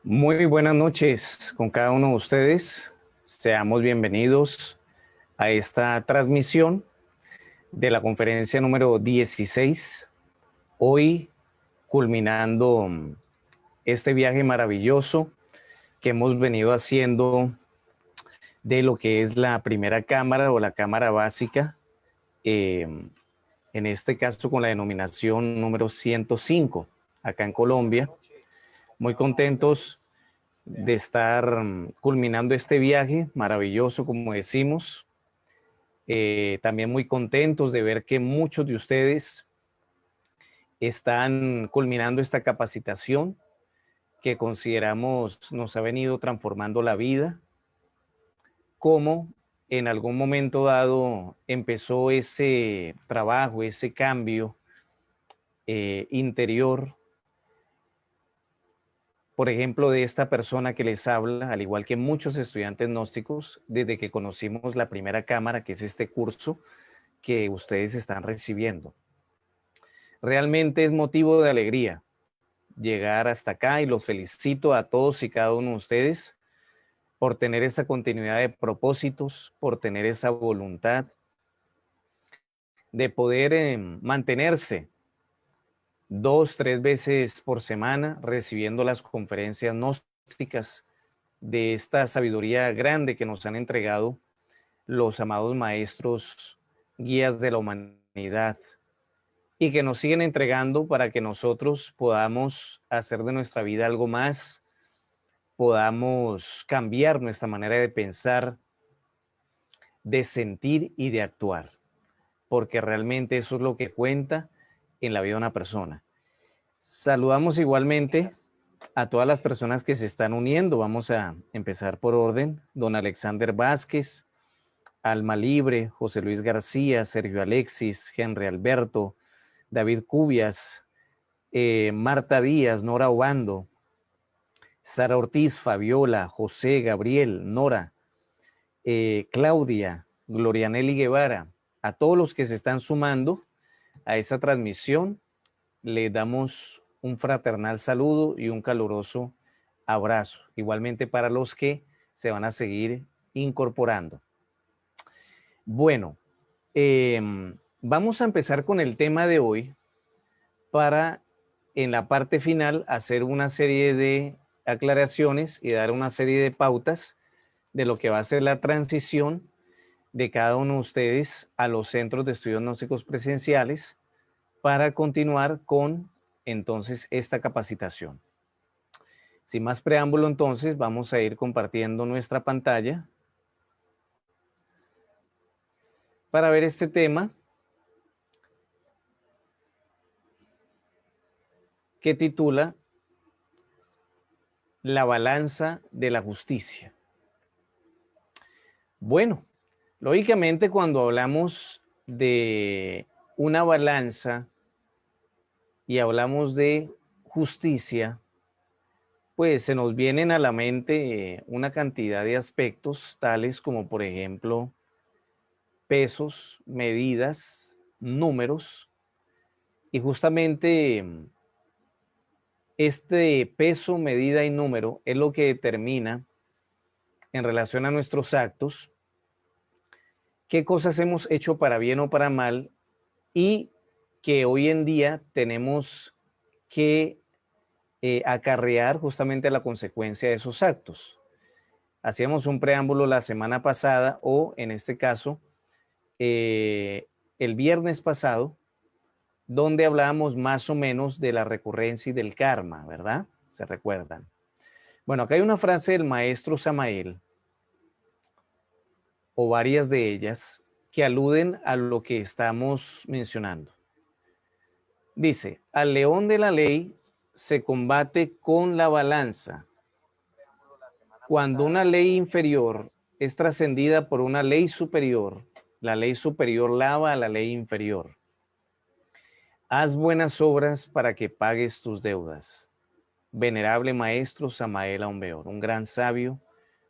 Muy buenas noches con cada uno de ustedes. Seamos bienvenidos a esta transmisión de la conferencia número 16. Hoy culminando este viaje maravilloso que hemos venido haciendo de lo que es la primera cámara o la cámara básica, eh, en este caso con la denominación número 105 acá en Colombia. Muy contentos de estar culminando este viaje maravilloso, como decimos. También muy contentos de ver que muchos de ustedes están culminando esta capacitación que consideramos nos ha venido transformando la vida, como en algún momento dado empezó ese trabajo, ese cambio interior. Por ejemplo, de esta persona que les habla, al igual que muchos estudiantes gnósticos, desde que conocimos la primera cámara, que es este curso que ustedes están recibiendo. Realmente es motivo de alegría llegar hasta acá y los felicito a todos y cada uno de ustedes por tener esa continuidad de propósitos, por tener esa voluntad de poder mantenerse 2, 3 veces por semana recibiendo las conferencias gnósticas de esta sabiduría grande que nos han entregado los amados maestros, guías de la humanidad, y que nos siguen entregando para que nosotros podamos hacer de nuestra vida algo más, podamos cambiar nuestra manera de pensar, de sentir y de actuar, porque realmente eso es lo que cuenta en la vida de una persona. Saludamos igualmente a todas las personas que se están uniendo. Vamos a empezar por orden. Don Alexander Vázquez, Alma Libre, José Luis García, Sergio Alexis, Henry Alberto, David Cubias, Marta Díaz, Nora Obando, Sara Ortiz, Fabiola, José, Gabriel, Nora, Claudia, Glorianelli Guevara. A todos los que se están sumando a esta transmisión, les damos un fraternal saludo y un caluroso abrazo. Igualmente para los que se van a seguir incorporando. Bueno, vamos a empezar con el tema de hoy para en la parte final hacer una serie de aclaraciones y dar una serie de pautas de lo que va a ser la transición de cada uno de ustedes a los centros de estudios gnósticos presenciales para continuar con entonces esta capacitación. Sin más preámbulo, entonces vamos a ir compartiendo nuestra pantalla para ver este tema que titula La balanza de la justicia. Bueno, lógicamente cuando hablamos de una balanza y hablamos de justicia, pues se nos vienen a la mente una cantidad de aspectos, tales como por ejemplo pesos, medidas, números, y justamente este peso, medida y número es lo que determina en relación a nuestros actos qué cosas hemos hecho para bien o para mal y que hoy en día tenemos que acarrear justamente la consecuencia de esos actos. Hacíamos un preámbulo la semana pasada o en este caso el viernes pasado, donde hablábamos más o menos de la recurrencia y del karma, ¿verdad? ¿Se recuerdan? Bueno, acá hay una frase del maestro Samael, o varias de ellas, que aluden a lo que estamos mencionando. Dice, al león de la ley se combate con la balanza. Cuando una ley inferior es trascendida por una ley superior, la ley superior lava a la ley inferior. Haz buenas obras para que pagues tus deudas. Venerable maestro Samael Aumbeor, un gran sabio,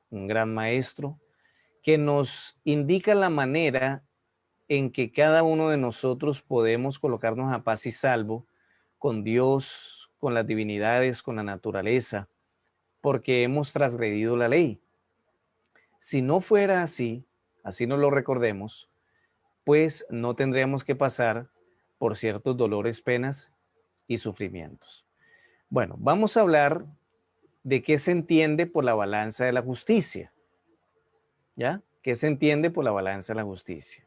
un gran maestro, que nos indica la manera en que cada uno de nosotros podemos colocarnos a paz y salvo con Dios, con las divinidades, con la naturaleza, porque hemos transgredido la ley. Si no fuera así, así no lo recordemos, pues no tendríamos que pasar por ciertos dolores, penas y sufrimientos. Bueno, vamos a hablar de qué se entiende por la balanza de la justicia. ¿Ya? ¿Qué se entiende por la balanza de la justicia?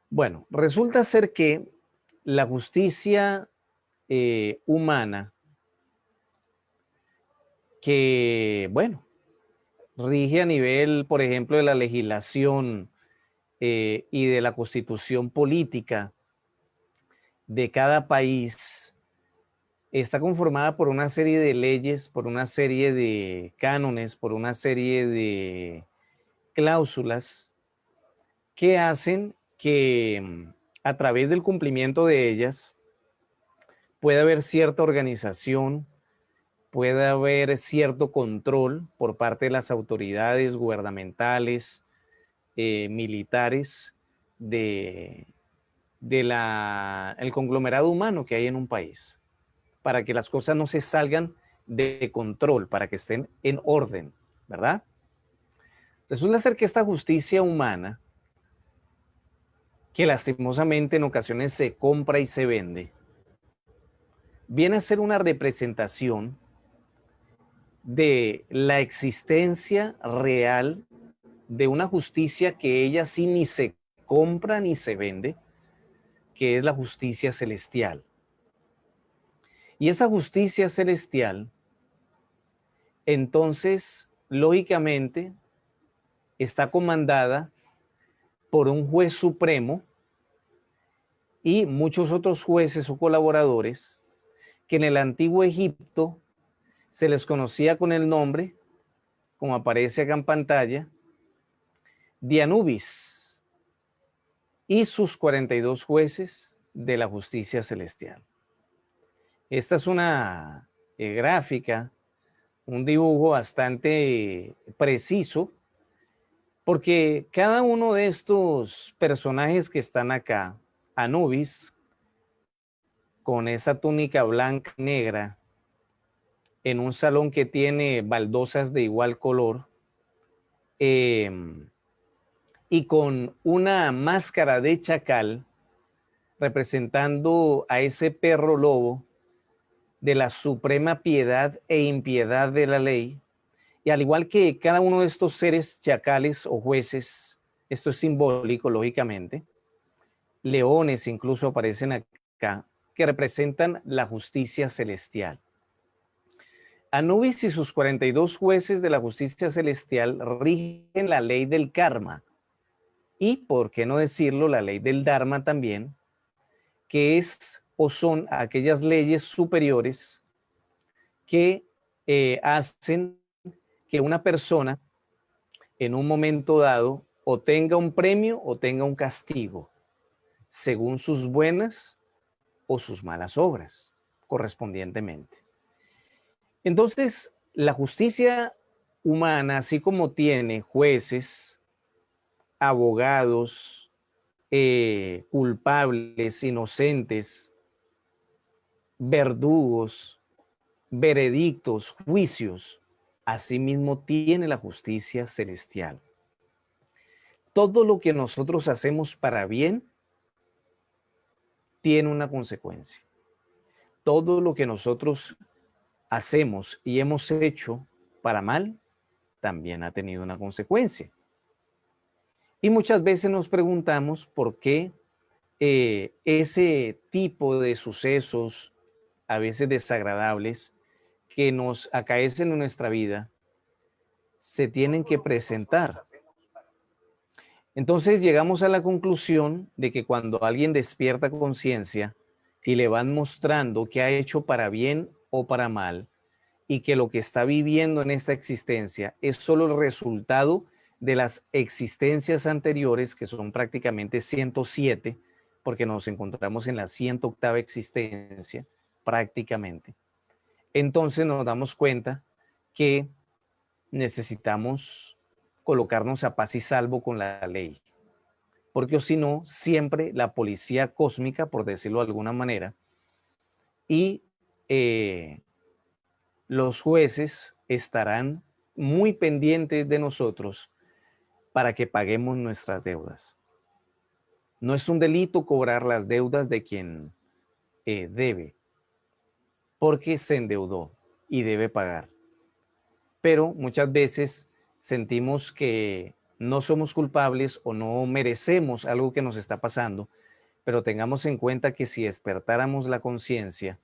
Bueno, resulta ser que la justicia humana, que, bueno, rige a nivel, por ejemplo, de la legislación y de la constitución política de cada país, está conformada por una serie de leyes, por una serie de cánones, por una serie de cláusulas que hacen que a través del cumplimiento de ellas puede haber cierta organización, puede haber cierto control por parte de las autoridades gubernamentales, militares, el conglomerado humano que hay en un país, para que las cosas no se salgan de control, para que estén en orden, ¿verdad? Resulta ser que esta justicia humana, que lastimosamente en ocasiones se compra y se vende, viene a ser una representación de la existencia real de una justicia que ella sí ni se compra ni se vende, que es la justicia celestial. Y esa justicia celestial, entonces, lógicamente, está comandada por un juez supremo y muchos otros jueces o colaboradores que en el antiguo Egipto se les conocía con el nombre, como aparece acá en pantalla, de Anubis y sus 42 jueces de la justicia celestial. Esta es una gráfica, un dibujo bastante preciso, porque cada uno de estos personajes que están acá, Anubis, con esa túnica blanca y negra, en un salón que tiene baldosas de igual color, y con una máscara de chacal representando a ese perro lobo de la suprema piedad e impiedad de la ley. Y al igual que cada uno de estos seres chacales o jueces, esto es simbólico, lógicamente, leones incluso aparecen acá, que representan la justicia celestial. Anubis y sus 42 jueces de la justicia celestial rigen la ley del karma y, por qué no decirlo, la ley del dharma también, que es o son aquellas leyes superiores que hacen que una persona en un momento dado o tenga un premio o tenga un castigo, según sus buenas o sus malas obras, correspondientemente. Entonces, la justicia humana, así como tiene jueces, abogados, culpables, inocentes, verdugos, veredictos, juicios, asimismo tiene la justicia celestial. Todo lo que nosotros hacemos para bien tiene una consecuencia. Todo lo que nosotros hacemos y hemos hecho para mal también ha tenido una consecuencia. Y muchas veces nos preguntamos por qué ese tipo de sucesos, a veces desagradables, que nos acaecen en nuestra vida, se tienen que presentar. Entonces llegamos a la conclusión de que cuando alguien despierta conciencia y le van mostrando qué ha hecho para bien o para mal, y que lo que está viviendo en esta existencia es solo el resultado de las existencias anteriores, que son prácticamente 107, porque nos encontramos en la 108ª existencia, prácticamente. Entonces nos damos cuenta que necesitamos colocarnos a paz y salvo con la ley, porque o si no, siempre la policía cósmica, por decirlo de alguna manera, y los jueces estarán muy pendientes de nosotros para que paguemos nuestras deudas. No es un delito cobrar las deudas de quien debe, porque se endeudó y debe pagar. Pero muchas veces sentimos que no somos culpables o no merecemos algo que nos está pasando, pero tengamos en cuenta que si despertáramos la conciencia,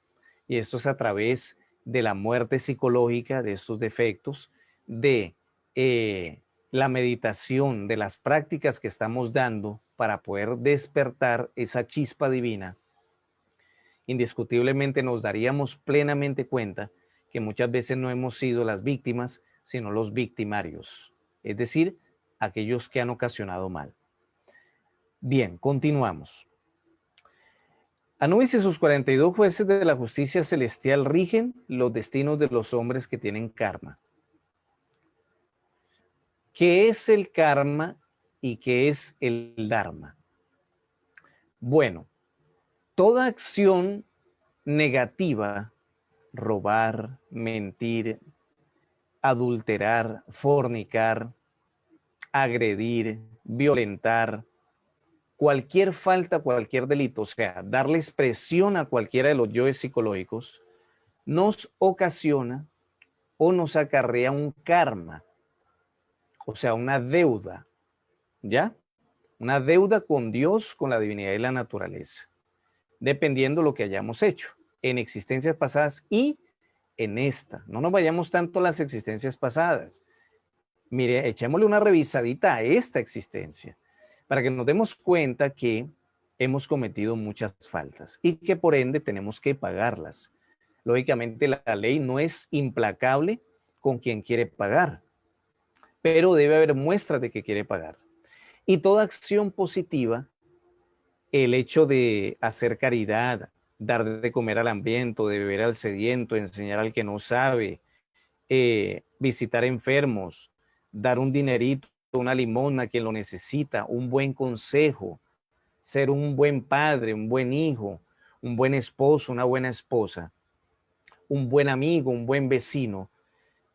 y esto es a través de la muerte psicológica de estos defectos, de la meditación, de las prácticas que estamos dando para poder despertar esa chispa divina, indiscutiblemente nos daríamos plenamente cuenta que muchas veces no hemos sido las víctimas, sino los victimarios, es decir, aquellos que han ocasionado mal. Bien, continuamos. Anubis y sus 42 jueces de la justicia celestial rigen los destinos de los hombres que tienen karma. ¿Qué es el karma y qué es el dharma? Bueno, toda acción negativa, robar, mentir, adulterar, fornicar, agredir, violentar, cualquier falta, cualquier delito, o sea, darle expresión a cualquiera de los yoes psicológicos, nos ocasiona o nos acarrea un karma, o sea, una deuda, ¿ya? Una deuda con Dios, con la divinidad y la naturaleza, dependiendo de lo que hayamos hecho en existencias pasadas y en esta. No nos vayamos tanto a las existencias pasadas. Mire, echémosle una revisadita a esta existencia para que nos demos cuenta que hemos cometido muchas faltas y que por ende tenemos que pagarlas. Lógicamente la ley no es implacable con quien quiere pagar, pero debe haber muestras de que quiere pagar. Y toda acción positiva, el hecho de hacer caridad, dar de comer al hambriento, de beber al sediento, enseñar al que no sabe, visitar enfermos, dar un dinerito, una limosna a quien lo necesita, un buen consejo, ser un buen padre, un buen hijo, un buen esposo, una buena esposa, un buen amigo, un buen vecino.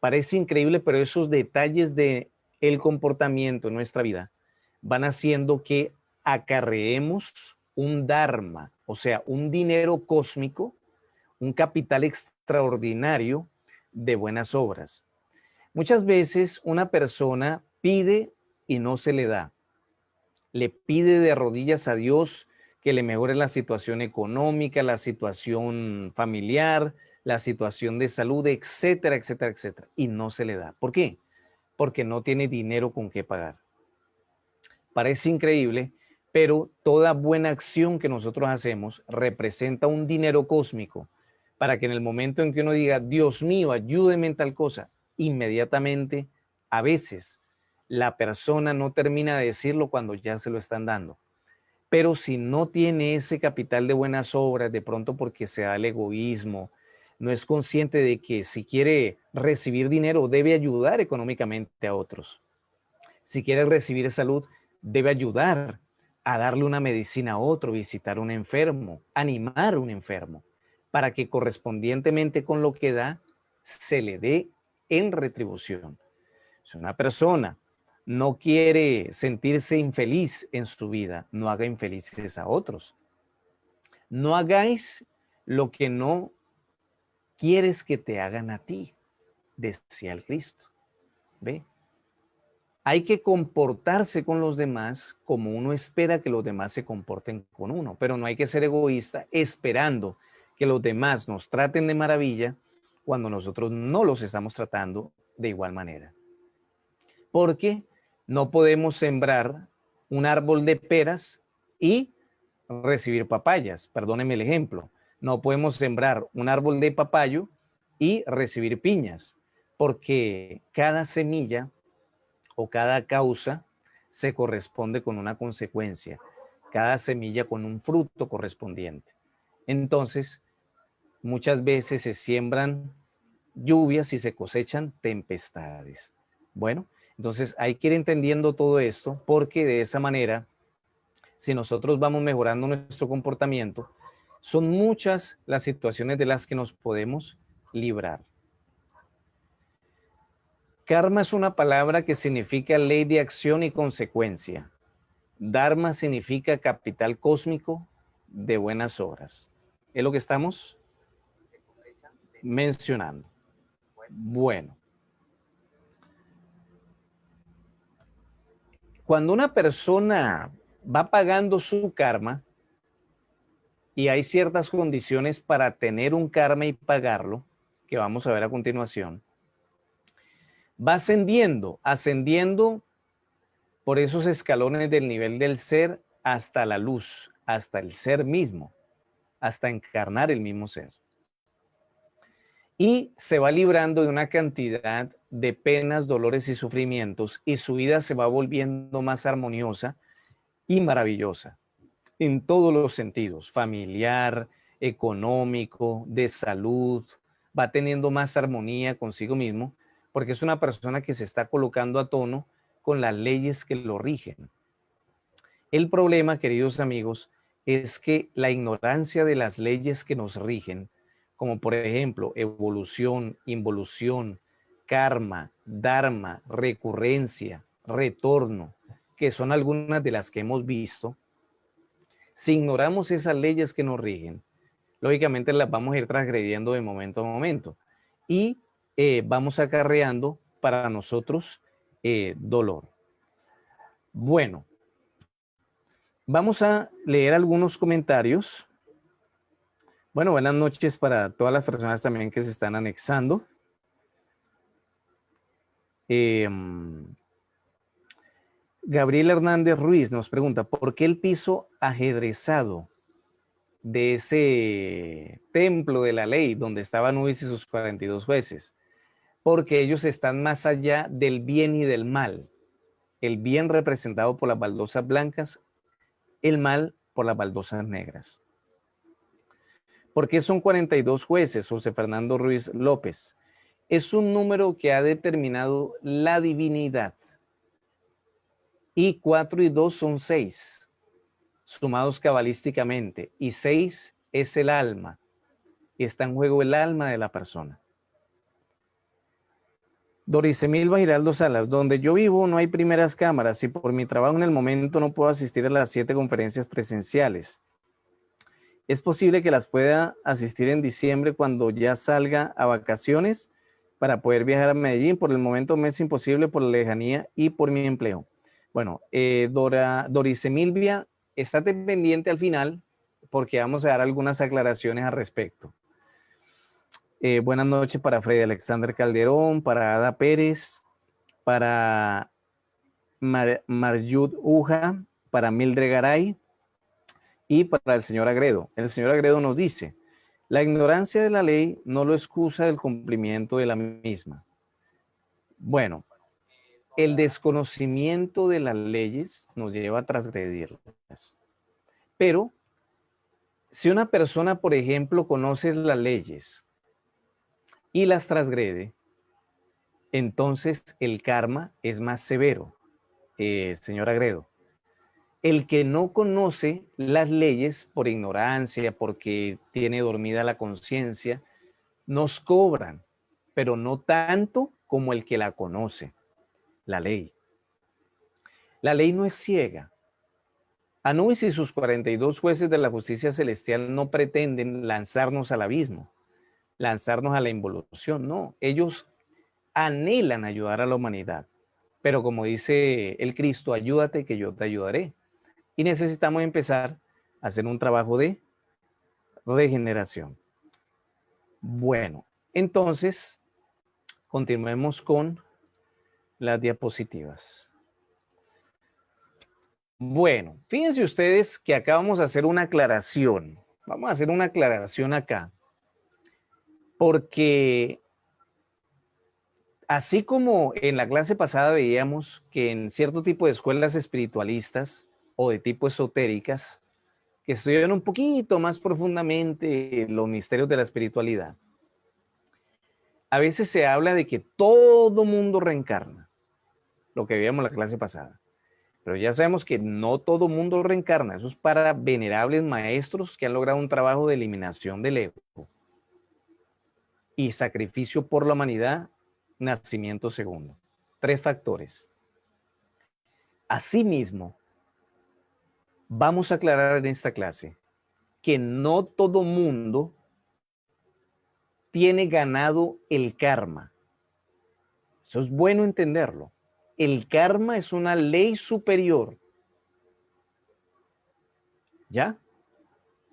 Parece increíble, pero esos detalles de el comportamiento en nuestra vida van haciendo que acarreemos un dharma, o sea, un dinero cósmico, un capital extraordinario de buenas obras. Muchas veces una persona pide y no se le da. Le pide de rodillas a Dios que le mejore la situación económica, la situación familiar, la situación de salud, etcétera, etcétera, etcétera. Y no se le da. ¿Por qué? Porque no tiene dinero con qué pagar. Parece increíble, pero toda buena acción que nosotros hacemos representa un dinero cósmico para que en el momento en que uno diga, Dios mío, ayúdeme en tal cosa, inmediatamente, a veces, la persona no termina de decirlo cuando ya se lo están dando. Pero si no tiene ese capital de buenas obras, de pronto porque se da el egoísmo, no es consciente de que si quiere recibir dinero, debe ayudar económicamente a otros. Si quiere recibir salud, debe ayudar a darle una medicina a otro, visitar a un enfermo, animar a un enfermo, para que correspondientemente con lo que da, se le dé en retribución. Si una persona no quiere sentirse infeliz en su vida, no haga infelices a otros. No hagáis lo que no quieres que te hagan a ti, decía el Cristo. ¿Ve? Hay que comportarse con los demás como uno espera que los demás se comporten con uno, pero no hay que ser egoísta esperando que los demás nos traten de maravilla cuando nosotros no los estamos tratando de igual manera. Porque no podemos sembrar un árbol de peras y recibir papayas. Perdónenme el ejemplo. No podemos sembrar un árbol de papayo y recibir piñas, porque cada semilla o cada causa se corresponde con una consecuencia, cada semilla con un fruto correspondiente. Entonces, muchas veces se siembran lluvias y se cosechan tempestades. Bueno, entonces hay que ir entendiendo todo esto porque de esa manera, si nosotros vamos mejorando nuestro comportamiento, son muchas las situaciones de las que nos podemos librar. Karma es una palabra que significa ley de acción y consecuencia. Dharma significa capital cósmico de buenas obras. Es lo que estamos mencionando. Bueno, cuando una persona va pagando su karma y hay ciertas condiciones para tener un karma y pagarlo, que vamos a ver a continuación, va ascendiendo por esos escalones del nivel del ser hasta la luz, hasta el ser mismo, hasta encarnar el mismo ser. Y se va librando de una cantidad de penas, dolores y sufrimientos, y su vida se va volviendo más armoniosa y maravillosa en todos los sentidos, familiar, económico, de salud, va teniendo más armonía consigo mismo, porque es una persona que se está colocando a tono con las leyes que lo rigen. El problema, queridos amigos, es que la ignorancia de las leyes que nos rigen, como por ejemplo evolución, involución, karma, dharma, recurrencia, retorno, que son algunas de las que hemos visto, si ignoramos esas leyes que nos rigen, lógicamente las vamos a ir transgrediendo de momento a momento y vamos acarreando para nosotros dolor. Bueno, vamos a leer algunos comentarios. Bueno, buenas noches para todas las personas también que se están anexando. Gabriel Hernández Ruiz nos pregunta, ¿por qué el piso ajedrezado de ese templo de la ley donde estaban Nubis y sus 42 jueces? Porque ellos están más allá del bien y del mal. El bien representado por las baldosas blancas, el mal por las baldosas negras. ¿Por qué son 42 jueces, José Fernando Ruiz López? Es un número que ha determinado la divinidad. Y 4 y 2 son 6, sumados cabalísticamente. Y 6 es el alma. Y está en juego el alma de la persona. Doris Emilva Giraldo Salas, donde yo vivo no hay primeras cámaras y por mi trabajo en el momento no puedo asistir a las 7 conferencias presenciales. Es posible que las pueda asistir en diciembre cuando ya salga a vacaciones para poder viajar a Medellín. Por el momento me es imposible por la lejanía y por mi empleo. Bueno, Doris Emilvia, estate pendiente al final porque vamos a dar algunas aclaraciones al respecto. Buenas noches para Freddy Alexander Calderón, para Ada Pérez, para Marjud Uja, para Mildred Garay y para el señor Agredo. El señor Agredo nos dice, la ignorancia de la ley no lo excusa del cumplimiento de la misma. Bueno, el desconocimiento de las leyes nos lleva a transgredirlas. Pero si una persona, por ejemplo, conoce las leyes y las transgrede, entonces el karma es más severo, señor Agredo. El que no conoce las leyes por ignorancia, porque tiene dormida la conciencia, nos cobran, pero no tanto como el que la conoce, la ley. La ley no es ciega. Anubis y sus 42 jueces de la justicia celestial no pretenden lanzarnos al abismo, lanzarnos a la involución, no. Ellos anhelan ayudar a la humanidad. Pero como dice el Cristo, ayúdate que yo te ayudaré. Y necesitamos empezar a hacer un trabajo de regeneración. Bueno, entonces, continuemos con las diapositivas. Bueno, fíjense ustedes que acá vamos a hacer una aclaración. Vamos a hacer una aclaración acá. Porque así como en la clase pasada veíamos que en cierto tipo de escuelas espiritualistas o de tipo esotéricas, que estudian un poquito más profundamente los misterios de la espiritualidad, a veces se habla de que todo mundo reencarna, lo que veíamos en la clase pasada. Pero ya sabemos que no todo mundo reencarna. Eso es para venerables maestros que han logrado un trabajo de eliminación del ego y sacrificio por la humanidad nacimiento segundo. 3 factores. Asimismo, vamos a aclarar en esta clase que no todo mundo tiene ganado el karma. Eso es bueno entenderlo. El karma es una ley superior. ¿Ya?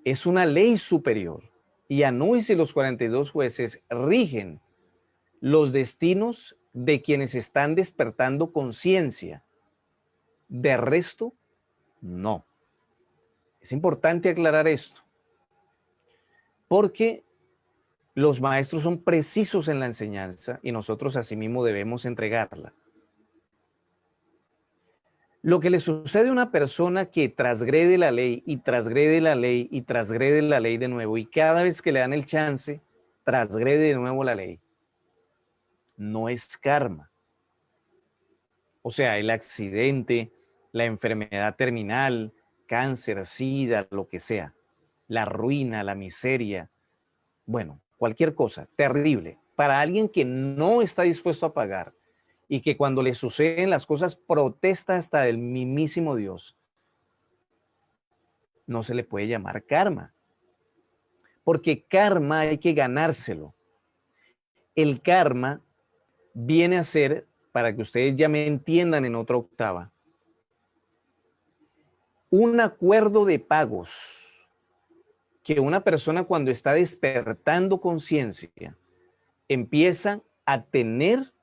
Es una ley superior. Y Anubis y los 42 jueces rigen los destinos de quienes están despertando conciencia. De resto, no. Es importante aclarar esto, porque los maestros son precisos en la enseñanza y nosotros asimismo debemos entregarla. Lo que le sucede a una persona que transgrede la ley y transgrede la ley y transgrede la ley de nuevo, y cada vez que le dan el chance, transgrede de nuevo la ley, no es karma. O sea, el accidente, la enfermedad terminal, cáncer, sida, lo que sea, la ruina, la miseria, bueno, cualquier cosa terrible, para alguien que no está dispuesto a pagar y que cuando le suceden las cosas protesta hasta del mismísimo Dios, no se le puede llamar karma, porque karma hay que ganárselo. El karma viene a ser, para que ustedes ya me entiendan en otra octava, un acuerdo de pagos que una persona cuando está despertando conciencia empieza a tener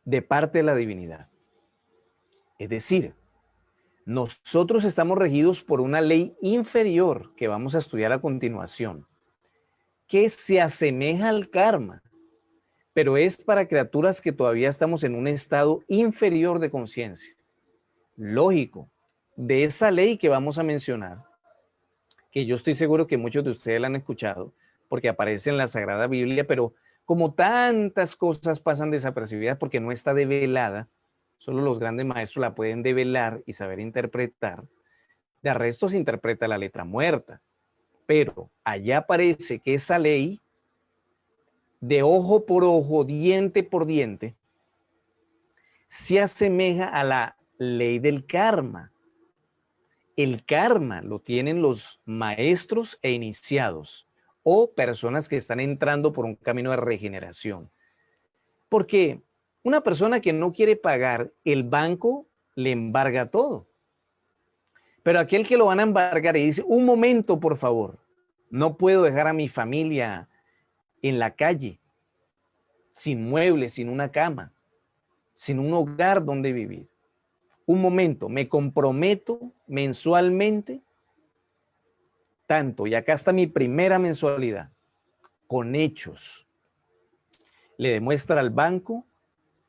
de parte de la divinidad. Es decir, nosotros estamos regidos por una ley inferior que vamos a estudiar a continuación, que se asemeja al karma, pero es para criaturas que todavía estamos en un estado inferior de conciencia. Lógico, de esa ley que vamos a mencionar, que yo estoy seguro que muchos de ustedes la han escuchado, porque aparece en la Sagrada Biblia, pero como tantas cosas pasan desapercibidas porque no está develada, solo los grandes maestros la pueden develar y saber interpretar. De resto se interpreta la letra muerta, pero allá aparece que esa ley, de ojo por ojo, diente por diente, se asemeja a la ley del karma. El karma lo tienen los maestros e iniciados o personas que están entrando por un camino de regeneración. Porque una persona que no quiere pagar, el banco le embarga todo. Pero aquel que lo van a embargar y dice, un momento, por favor, no puedo dejar a mi familia en la calle, sin muebles, sin una cama, sin un hogar donde vivir. Un momento, me comprometo mensualmente tanto, y acá está mi primera mensualidad, con hechos. Le demuestra al banco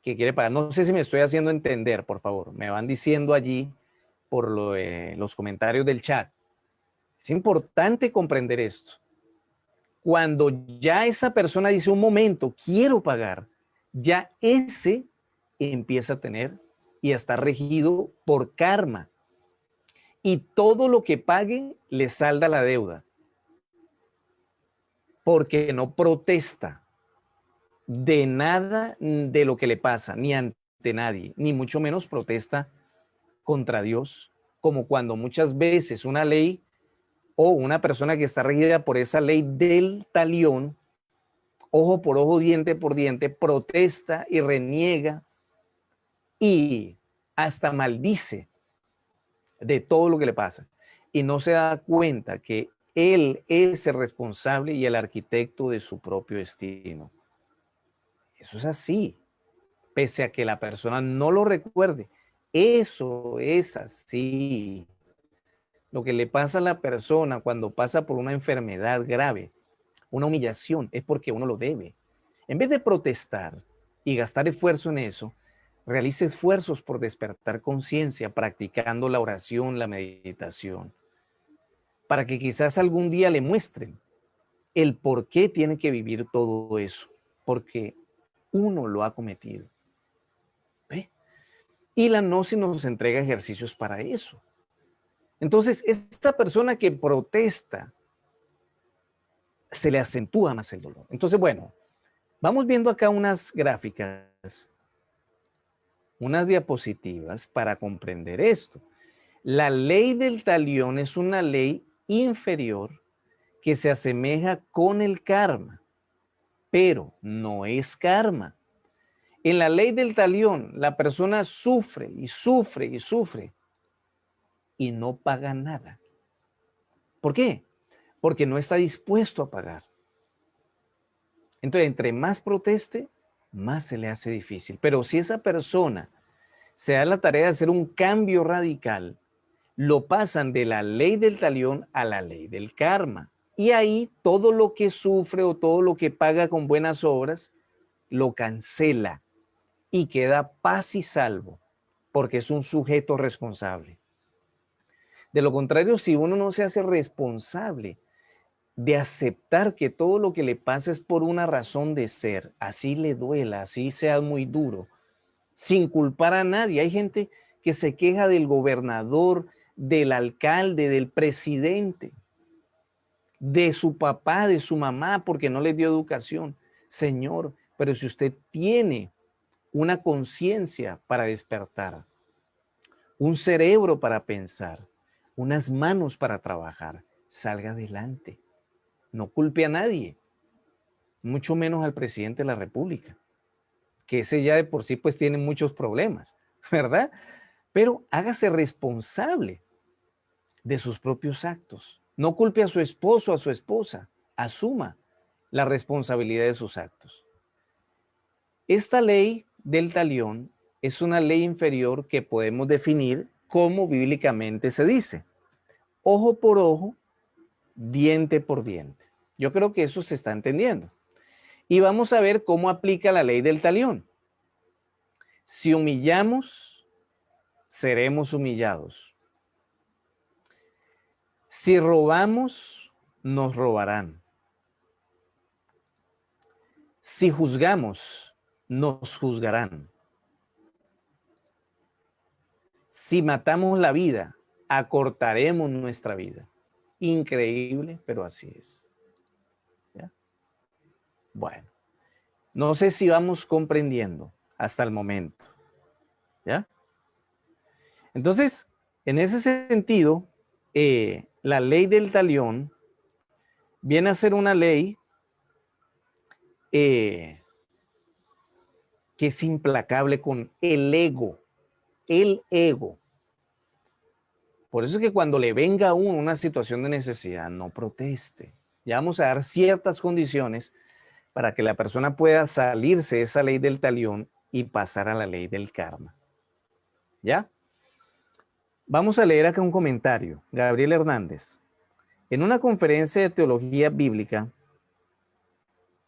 que quiere pagar. No sé si me estoy haciendo entender, por favor. Me van diciendo allí por los comentarios del chat. Es importante comprender esto. Cuando ya esa persona dice, un momento, quiero pagar, ya ese empieza a tener y a estar regido por karma. Y todo lo que pague le salda la deuda. Porque no protesta de nada de lo que le pasa, ni ante nadie, ni mucho menos protesta contra Dios, como cuando muchas veces una ley o una persona que está regida por esa ley del talión, ojo por ojo, diente por diente, protesta y reniega y hasta maldice de todo lo que le pasa. Y no se da cuenta que él es el responsable y el arquitecto de su propio destino. Eso es así, pese a que la persona no lo recuerde. Eso es así. Lo que le pasa a la persona cuando pasa por una enfermedad grave, una humillación, es porque uno lo debe. En vez de protestar y gastar esfuerzo en eso, realice esfuerzos por despertar conciencia practicando la oración, la meditación, para que quizás algún día le muestren el por qué tiene que vivir todo eso, porque uno lo ha cometido. ¿Ve? Y la gnosis nos entrega ejercicios para eso. Entonces, esta persona que protesta, se le acentúa más el dolor. Entonces, bueno, Vamos viendo acá unas gráficas, unas diapositivas para comprender esto. La ley del talión es una ley inferior que se asemeja con el karma, pero no es karma. En la ley del talión, la persona sufre y sufre y sufre y no paga nada. ¿Por qué? Porque no está dispuesto a pagar. Entonces, entre más proteste, más se le hace difícil. Pero si esa persona se da la tarea de hacer un cambio radical, lo pasan de la ley del talión a la ley del karma. Y ahí todo lo que sufre o todo lo que paga con buenas obras, lo cancela y queda paz y salvo, porque es un sujeto responsable. De lo contrario, si uno no se hace responsable de aceptar que todo lo que le pasa es por una razón de ser, así le duela, así sea muy duro, sin culpar a nadie. Hay gente que se queja del gobernador, del alcalde, del presidente, de su papá, de su mamá, porque no les dio educación. Señor, pero si usted tiene una conciencia para despertar, un cerebro para pensar, unas manos para trabajar, salga adelante. No culpe a nadie, mucho menos al presidente de la República, que ese ya de por sí pues tiene muchos problemas, ¿verdad? Pero hágase responsable de sus propios actos. No culpe a su esposo o a su esposa, asuma la responsabilidad de sus actos. Esta ley del talión es una ley inferior que podemos definir como bíblicamente se dice: ojo por ojo, diente por diente. Yo creo que eso se está entendiendo. Y vamos a ver cómo aplica la ley del talión. Si humillamos, seremos humillados. Si robamos, nos robarán. Si juzgamos, nos juzgarán. Si matamos la vida, acortaremos nuestra vida. Increíble, pero así es. ¿Ya? Bueno, no sé si vamos comprendiendo hasta el momento. ¿Ya? Entonces, en ese sentido, la ley del talión viene a ser una ley que es implacable con el ego. El ego. Por eso es que cuando le venga a uno una situación de necesidad, no proteste. Ya vamos a dar ciertas condiciones para que la persona pueda salirse de esa ley del talión y pasar a la ley del karma. ¿Ya? Vamos a leer acá un comentario. Gabriel Hernández. En una conferencia de teología bíblica,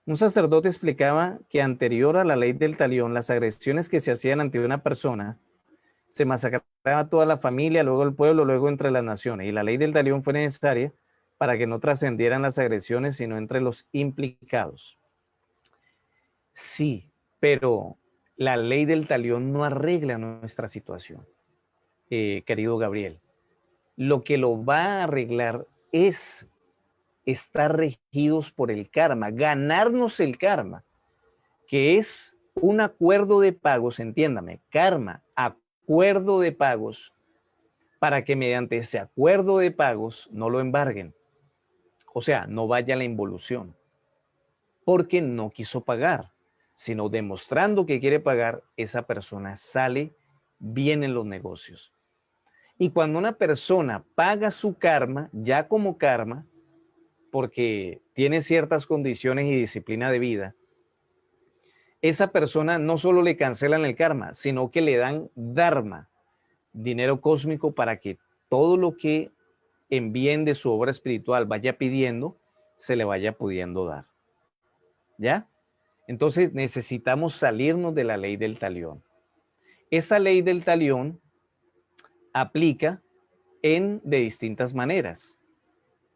un sacerdote explicaba que anterior a la ley del talión, las agresiones que se hacían ante una persona, se masacraba a toda la familia, luego el pueblo, luego entre las naciones. Y la ley del talión fue necesaria para que no trascendieran las agresiones, sino entre los implicados. Sí, pero la ley del talión no arregla nuestra situación, querido Gabriel. Lo que lo va a arreglar es estar regidos por el karma, ganarnos el karma, que es un acuerdo de pagos, entiéndame, karma, acuerdo de pagos, para que mediante ese acuerdo de pagos no lo embarguen. O sea, no vaya a la involución, porque no quiso pagar, sino demostrando que quiere pagar, esa persona sale bien en los negocios. Y cuando una persona paga su karma, ya como karma, porque tiene ciertas condiciones y disciplina de vida, esa persona no solo le cancelan el karma, sino que le dan dharma, dinero cósmico, para que todo lo que en bien de su obra espiritual vaya pidiendo, se le vaya pudiendo dar. ¿Ya? Entonces necesitamos salirnos de la ley del talión. Esa ley del talión aplica de distintas maneras.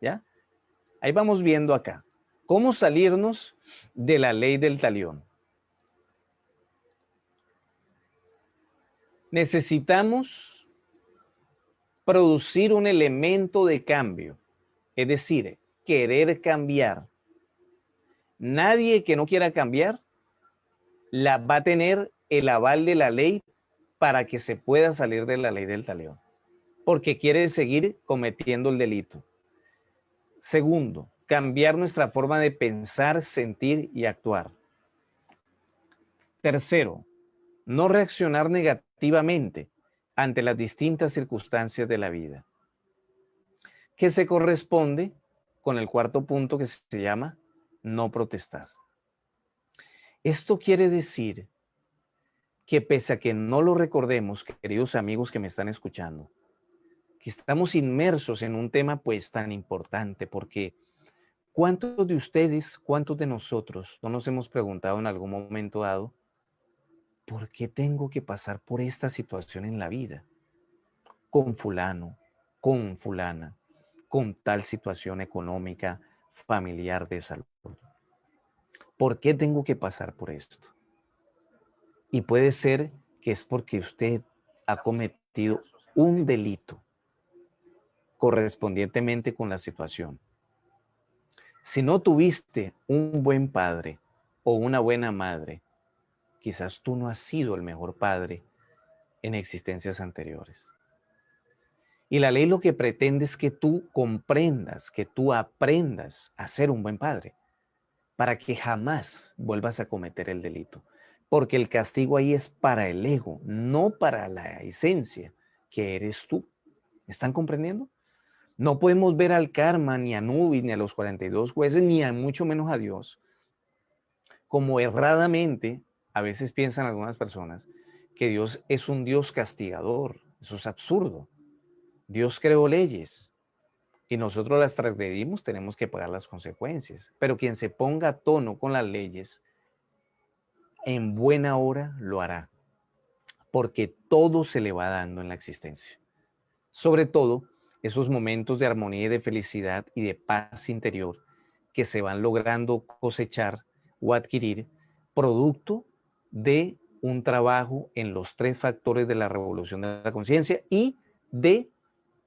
¿Ya? Ahí vamos viendo acá. ¿Cómo salirnos de la ley del talión? Necesitamos producir un elemento de cambio, es decir, querer cambiar. Nadie que no quiera cambiar va a tener el aval de la ley para que se pueda salir de la ley del talión, porque quiere seguir cometiendo el delito. Segundo, cambiar nuestra forma de pensar, sentir y actuar. Tercero, no reaccionar negativamente ante las distintas circunstancias de la vida, que se corresponde con el cuarto punto que se llama no protestar. Esto quiere decir que pese a que no lo recordemos, queridos amigos que me están escuchando, que estamos inmersos en un tema pues tan importante, porque ¿cuántos de ustedes, cuántos de nosotros no nos hemos preguntado en algún momento dado, ¿por qué tengo que pasar por esta situación en la vida? Con fulano, con fulana, con tal situación económica, familiar, de salud. ¿Por qué tengo que pasar por esto? Y puede ser que es porque usted ha cometido un delito correspondientemente con la situación. Si no tuviste un buen padre o una buena madre, quizás tú no has sido el mejor padre en existencias anteriores. Y la ley lo que pretende es que tú comprendas, que tú aprendas a ser un buen padre, para que jamás vuelvas a cometer el delito. Porque el castigo ahí es para el ego, no para la esencia que eres tú. ¿Me están comprendiendo? No podemos ver al karma, ni a Nubis, ni a los 42 jueces, ni a mucho menos a Dios, como erradamente, a veces piensan algunas personas, que Dios es un Dios castigador. Eso es absurdo. Dios creó leyes y nosotros las transgredimos, tenemos que pagar las consecuencias. Pero quien se ponga a tono con las leyes, en buena hora lo hará, porque todo se le va dando en la existencia. Sobre todo, esos momentos de armonía y de felicidad y de paz interior que se van logrando cosechar o adquirir producto de un trabajo en los 3 factores de la revolución de la conciencia y de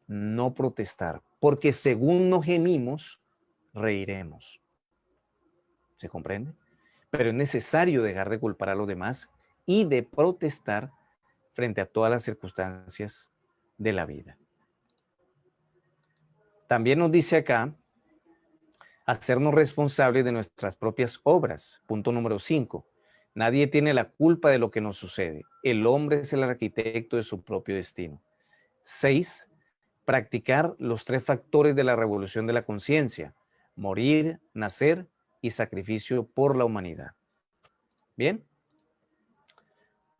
no protestar, porque según nos gemimos, reiremos. ¿Se comprende? Pero es necesario dejar de culpar a los demás y de protestar frente a todas las circunstancias de la vida. También nos dice acá, hacernos responsables de nuestras propias obras. Punto número 5. Nadie tiene la culpa de lo que nos sucede. El hombre es el arquitecto de su propio destino. 6. Practicar los 3 factores de la revolución de la conciencia: morir, nacer y sacrificio por la humanidad. Bien,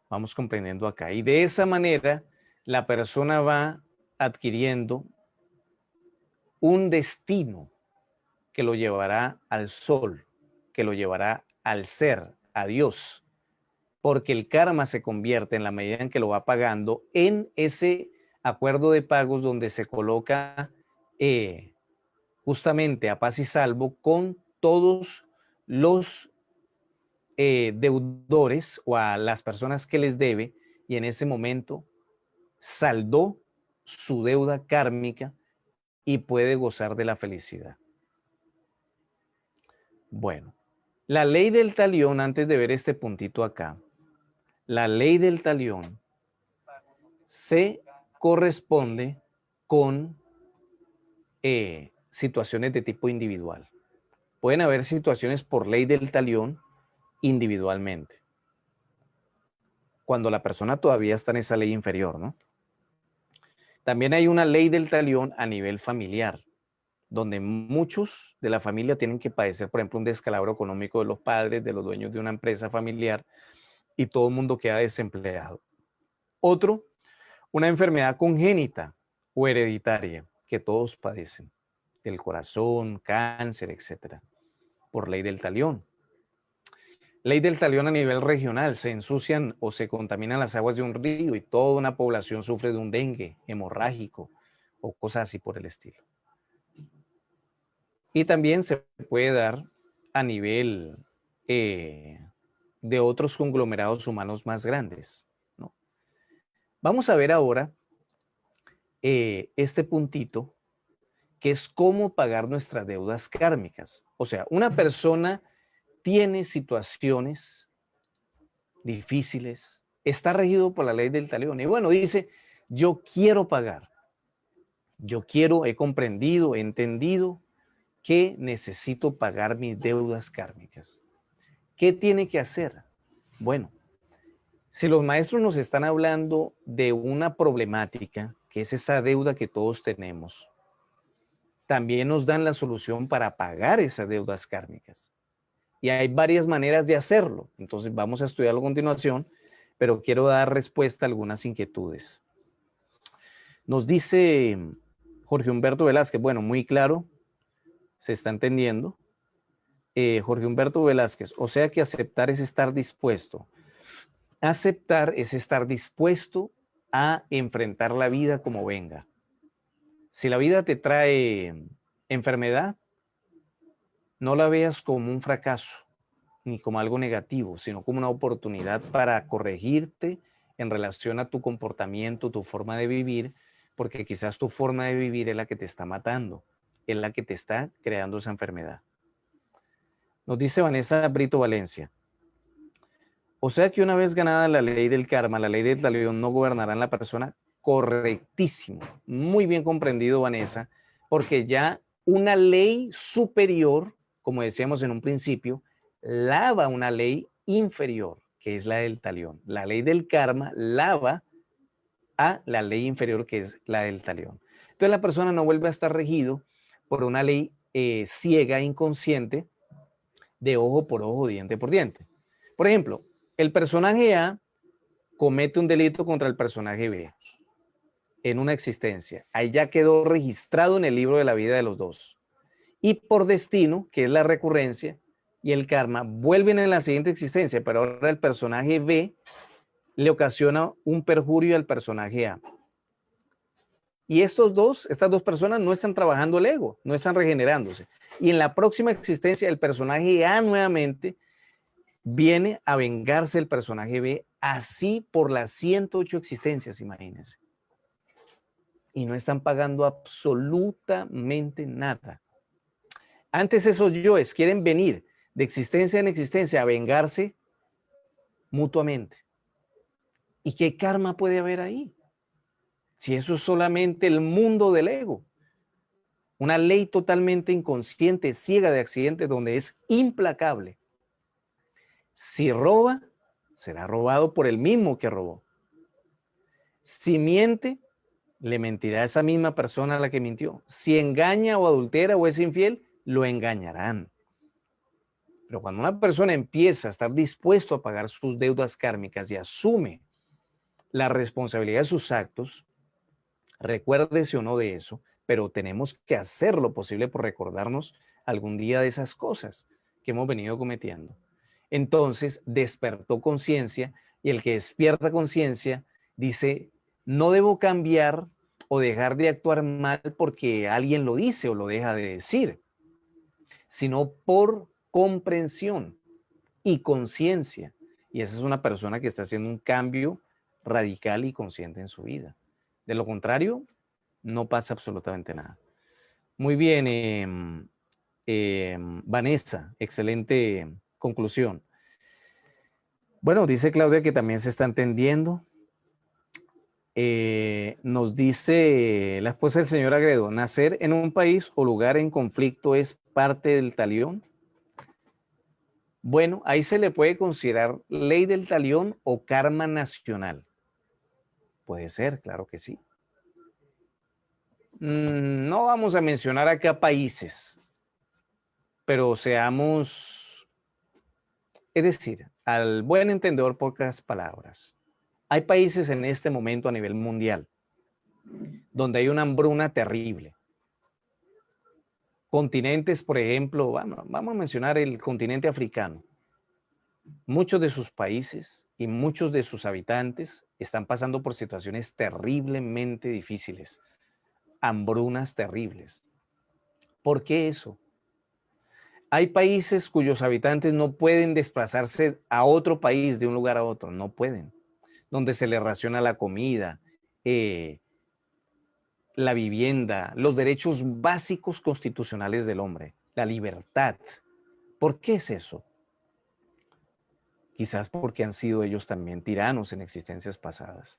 vamos comprendiendo acá. Y de esa manera, la persona va adquiriendo un destino que lo llevará al sol, que lo llevará al ser, a Dios, porque el karma se convierte, en la medida en que lo va pagando, en ese acuerdo de pagos donde se coloca justamente a paz y salvo con todos los deudores o a las personas que les debe, y en ese momento saldó su deuda kármica y puede gozar de la felicidad. Bueno, la ley del talión, antes de ver este puntito acá, la ley del talión se corresponde con situaciones de tipo individual. Pueden haber situaciones por ley del talión individualmente, cuando la persona todavía está en esa ley inferior, ¿no? También hay una ley del talión a nivel familiar, donde muchos de la familia tienen que padecer, por ejemplo, un descalabro económico de los padres, de los dueños de una empresa familiar, y todo el mundo queda desempleado. Otro, una enfermedad congénita o hereditaria que todos padecen, del corazón, cáncer, etcétera, por ley del talión. Ley del talión a nivel regional: se ensucian o se contaminan las aguas de un río y toda una población sufre de un dengue hemorrágico o cosas así por el estilo. Y también se puede dar a nivel de otros conglomerados humanos más grandes, ¿no? Vamos a ver ahora este puntito, que es cómo pagar nuestras deudas kármicas. O sea, una persona tiene situaciones difíciles, está regido por la ley del talión. Y bueno, dice, yo quiero pagar. Yo quiero, he comprendido, he entendido que necesito pagar mis deudas kármicas. ¿Qué tiene que hacer? Bueno, si los maestros nos están hablando de una problemática, que es esa deuda que todos tenemos, también nos dan la solución para pagar esas deudas kármicas. Y hay varias maneras de hacerlo. Entonces vamos a estudiarlo a continuación, pero quiero dar respuesta a algunas inquietudes. Nos dice Jorge Humberto Velázquez, bueno, muy claro, se está entendiendo. Jorge Humberto Velázquez, o sea que aceptar es estar dispuesto. Aceptar es estar dispuesto a enfrentar la vida como venga. Si la vida te trae enfermedad, no la veas como un fracaso ni como algo negativo, sino como una oportunidad para corregirte en relación a tu comportamiento, tu forma de vivir, porque quizás tu forma de vivir es la que te está matando, es la que te está creando esa enfermedad. Nos dice Vanessa Brito Valencia, o sea que una vez ganada la ley del karma, la ley del talión no gobernará en la persona. Correctísimo, muy bien comprendido, Vanessa, porque ya una ley superior, como decíamos en un principio, lava una ley inferior, que es la del talión. La ley del karma lava a la ley inferior, que es la del talión. Entonces la persona no vuelve a estar regido por una ley ciega, inconsciente, de ojo por ojo, diente por diente. Por ejemplo, el personaje A comete un delito contra el personaje B en una existencia. Ahí ya quedó registrado en el libro de la vida de los dos. Y por destino, que es la recurrencia, y el karma, vuelven en la siguiente existencia, pero ahora el personaje B le ocasiona un perjurio al personaje A. Y estas dos personas no están trabajando el ego, no están regenerándose. Y en la próxima existencia, el personaje A nuevamente viene a vengarse el personaje B, así por las 108 existencias, imagínense. Y no están pagando absolutamente nada. Antes esos yoes quieren venir de existencia en existencia a vengarse mutuamente. ¿Y qué karma puede haber ahí? Si eso es solamente el mundo del ego. Una ley totalmente inconsciente, ciega de accidentes, donde es implacable. Si roba, será robado por el mismo que robó. Si miente, le mentirá a esa misma persona a la que mintió. Si engaña o adultera o es infiel, lo engañarán. Pero cuando una persona empieza a estar dispuesto a pagar sus deudas kármicas y asume la responsabilidad de sus actos, recuérdese o no de eso, pero tenemos que hacer lo posible por recordarnos algún día de esas cosas que hemos venido cometiendo. Entonces despertó conciencia y el que despierta conciencia dice, no debo cambiar o dejar de actuar mal porque alguien lo dice o lo deja de decir, sino por comprensión y conciencia. Y esa es una persona que está haciendo un cambio radical y consciente en su vida. De lo contrario, no pasa absolutamente nada. Muy bien, Vanessa, excelente conclusión. Bueno, dice Claudia que también se está entendiendo. Nos dice la esposa del señor Agredo, nacer en un país o lugar en conflicto es parte del talión. Bueno, ahí se le puede considerar ley del talión o karma nacional. Puede ser, claro que sí. No vamos a mencionar acá países, pero seamos, es decir, al buen entendedor, pocas palabras. Hay países en este momento a nivel mundial donde hay una hambruna terrible. Continentes, por ejemplo, vamos a mencionar el continente africano. Muchos de sus países y muchos de sus habitantes están pasando por situaciones terriblemente difíciles, hambrunas terribles. ¿Por qué eso? Hay países cuyos habitantes no pueden desplazarse a otro país de un lugar a otro, no pueden, donde se les raciona la comida, la vivienda, los derechos básicos constitucionales del hombre, la libertad. ¿Por qué es eso? quizás porque han sido ellos también tiranos en existencias pasadas.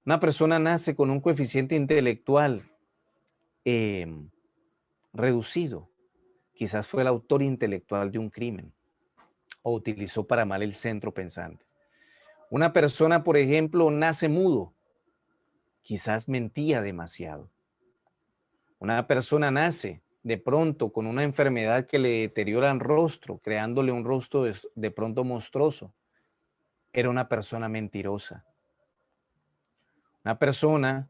Una persona nace con un coeficiente intelectual eh, reducido, quizás fue el autor intelectual de un crimen o utilizó para mal el centro pensante. Una persona, por ejemplo, nace mudo, quizás mentía demasiado. Una persona nace de pronto con una enfermedad que le deteriora el rostro, creándole un rostro de pronto monstruoso. Era una persona mentirosa. Una persona,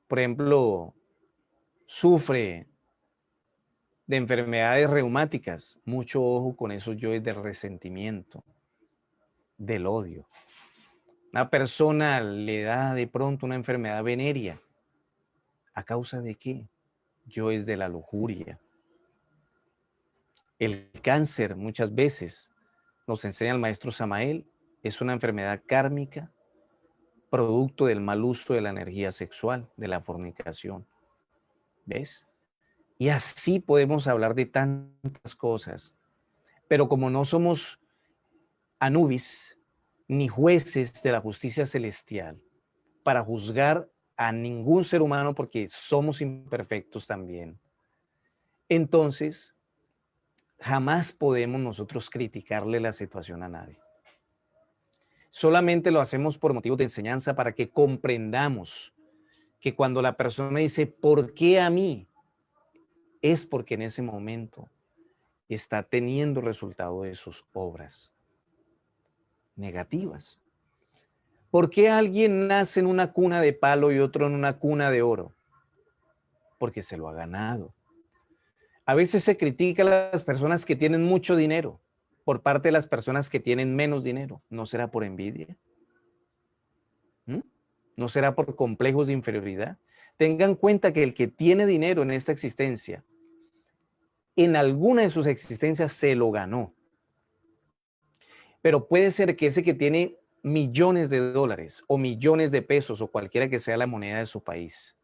por ejemplo, sufre de enfermedades reumáticas. Mucho ojo con esos yoes del resentimiento, del odio. Una persona le da de pronto una enfermedad venérea. ¿A causa de qué? Yoes de la lujuria. El cáncer muchas veces, nos enseña el maestro Samael, es una enfermedad kármica producto del mal uso de la energía sexual, de la fornicación. ¿Ves? Y así podemos hablar de tantas cosas. Pero como no somos Anubis ni jueces de la justicia celestial para juzgar a ningún ser humano porque somos imperfectos también, entonces jamás podemos nosotros criticarle la situación a nadie. Solamente lo hacemos por motivos de enseñanza para que comprendamos que cuando la persona dice, ¿por qué a mí? Es porque en ese momento está teniendo resultado de sus obras negativas. ¿Por qué alguien nace en una cuna de palo y otro en una cuna de oro? Porque se lo ha ganado. A veces se critica a las personas que tienen mucho dinero por parte de las personas que tienen menos dinero. ¿No será por envidia? ¿Mm? ¿No será por complejos de inferioridad? Tengan en cuenta que el que tiene dinero en esta existencia, en alguna de sus existencias se lo ganó. Pero puede ser que ese que tiene millones de dólares o millones de pesos o cualquiera que sea la moneda de su país,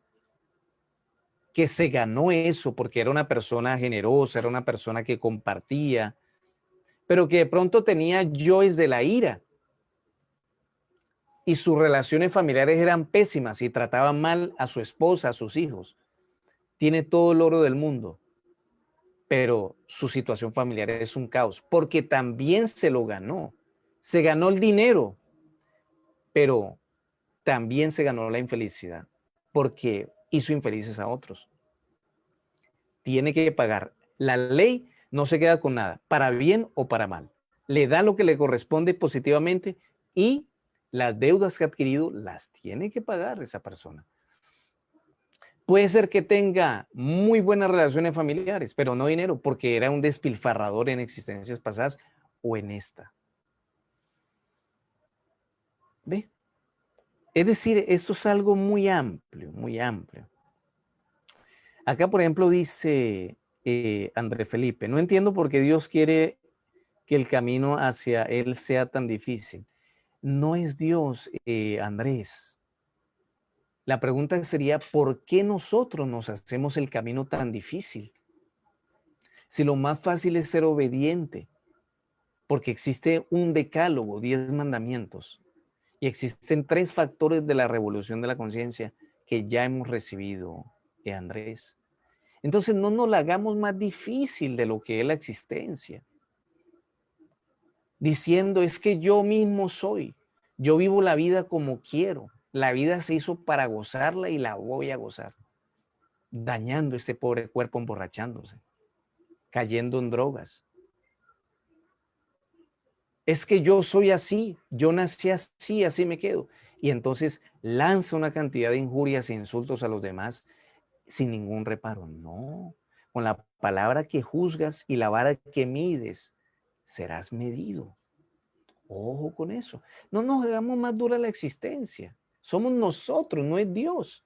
que se ganó eso porque era una persona generosa, era una persona que compartía, pero que de pronto tenía yoes de la ira y sus relaciones familiares eran pésimas y trataba mal a su esposa, a sus hijos. Tiene todo el oro del mundo, pero su situación familiar es un caos porque también se lo ganó. Se ganó el dinero, pero también se ganó la infelicidad porque hizo infelices a otros. Tiene que pagar. La ley no se queda con nada, para bien o para mal. Le da lo que le corresponde positivamente y las deudas que ha adquirido las tiene que pagar esa persona. Puede ser que tenga muy buenas relaciones familiares, pero no dinero, porque era un despilfarrador en existencias pasadas o en esta. ¿Ve? Es decir, esto es algo muy amplio, muy amplio. Acá, por ejemplo, dice André Felipe, no entiendo por qué Dios quiere que el camino hacia Él sea tan difícil. No es Dios, Andrés. La pregunta sería, ¿por qué nosotros nos hacemos el camino tan difícil? Si lo más fácil es ser obediente, porque existe un decálogo, 10 mandamientos, y existen 3 factores de la revolución de la conciencia que ya hemos recibido, Andrés. Entonces no nos la hagamos más difícil de lo que es la existencia. Diciendo, es que yo mismo soy, yo vivo la vida como quiero, la vida se hizo para gozarla y la voy a gozar. Dañando este pobre cuerpo, emborrachándose, cayendo en drogas. Es que yo soy así, yo nací así, así me quedo. Y entonces lanza una cantidad de injurias e insultos a los demás sin ningún reparo. No, con la palabra que juzgas y la vara que mides, serás medido. Ojo con eso. No nos hagamos más dura la existencia. Somos nosotros, no es Dios,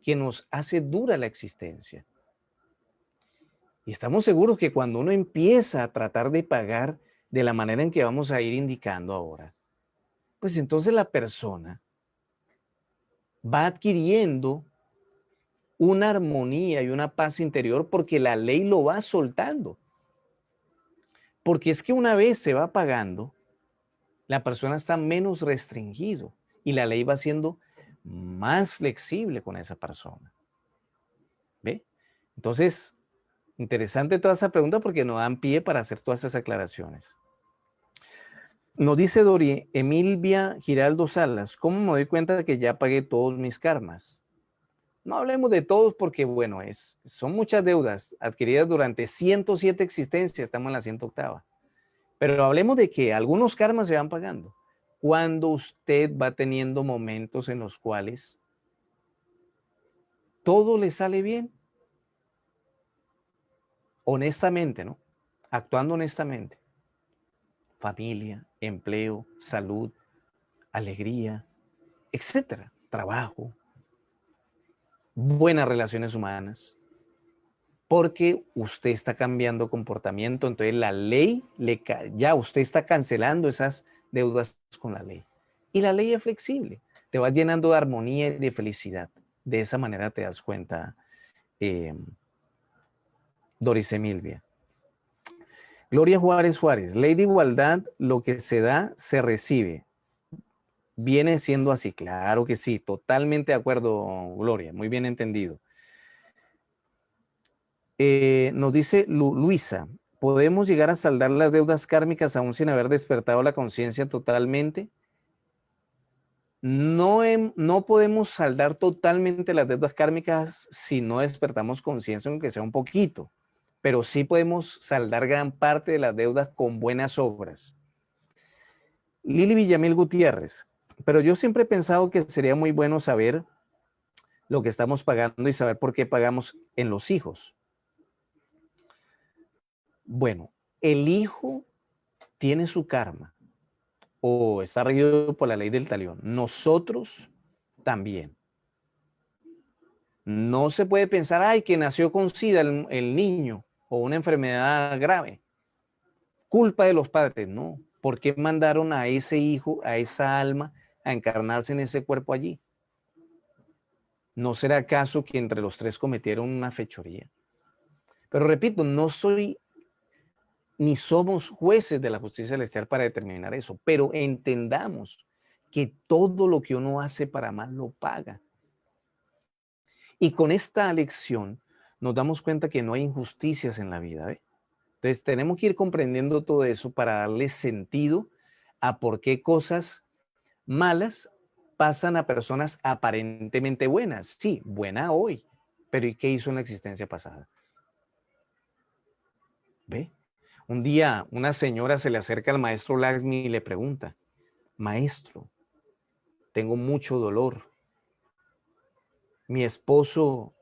quien nos hace dura la existencia. Y estamos seguros que cuando uno empieza a tratar de pagar de la manera en que vamos a ir indicando ahora, pues entonces la persona va adquiriendo una armonía y una paz interior porque la ley lo va soltando. Porque es que una vez se va pagando, la persona está menos restringido y la ley va siendo más flexible con esa persona. ¿Ve? Entonces, interesante toda esa pregunta porque nos dan pie para hacer todas esas aclaraciones. Nos dice Dori, Emilvia Giraldo Salas, ¿cómo me doy cuenta de que ya pagué todos mis karmas? No hablemos de todos porque, bueno, son muchas deudas adquiridas durante 107 existencias, estamos en la 108ª. Pero hablemos de que algunos karmas se van pagando. Cuando usted va teniendo momentos en los cuales todo le sale bien, honestamente, ¿no? Actuando honestamente. Familia, empleo, salud, alegría, etcétera. Trabajo, buenas relaciones humanas. Porque usted está cambiando comportamiento, entonces la ley, ya usted está cancelando esas deudas con la ley. Y la ley es flexible, te vas llenando de armonía y de felicidad. De esa manera te das cuenta, Doris Emilvia. Gloria Juárez Juárez, ley de igualdad, lo que se da, se recibe. Viene siendo así, claro que sí, totalmente de acuerdo, Gloria, muy bien entendido. Nos dice Luisa, ¿podemos llegar a saldar las deudas kármicas aún sin haber despertado la conciencia totalmente? No podemos saldar totalmente las deudas kármicas si no despertamos conciencia, aunque sea un poquito, pero sí podemos saldar gran parte de las deudas con buenas obras. Lili Villamil Gutiérrez, pero yo siempre he pensado que sería muy bueno saber lo que estamos pagando y saber por qué pagamos en los hijos. Bueno, el hijo tiene su karma o está regido por la ley del talión. Nosotros también. No se puede pensar, ay, que nació con SIDA el niño o una enfermedad grave. Culpa de los padres, no. ¿Por qué mandaron a ese hijo, a esa alma, a encarnarse en ese cuerpo allí? ¿No será acaso que entre los tres cometieron una fechoría? Pero repito, no soy ni somos jueces de la justicia celestial para determinar eso, pero entendamos que todo lo que uno hace para mal lo paga. Y con esta lección nos damos cuenta que no hay injusticias en la vida, ¿ve? Entonces tenemos que ir comprendiendo todo eso para darle sentido a por qué cosas malas pasan a personas aparentemente buenas. Sí, buena hoy, pero ¿y qué hizo en la existencia pasada? ¿Ve? Un día una señora se le acerca al maestro Laxmi y le pregunta, maestro, tengo mucho dolor. Mi esposo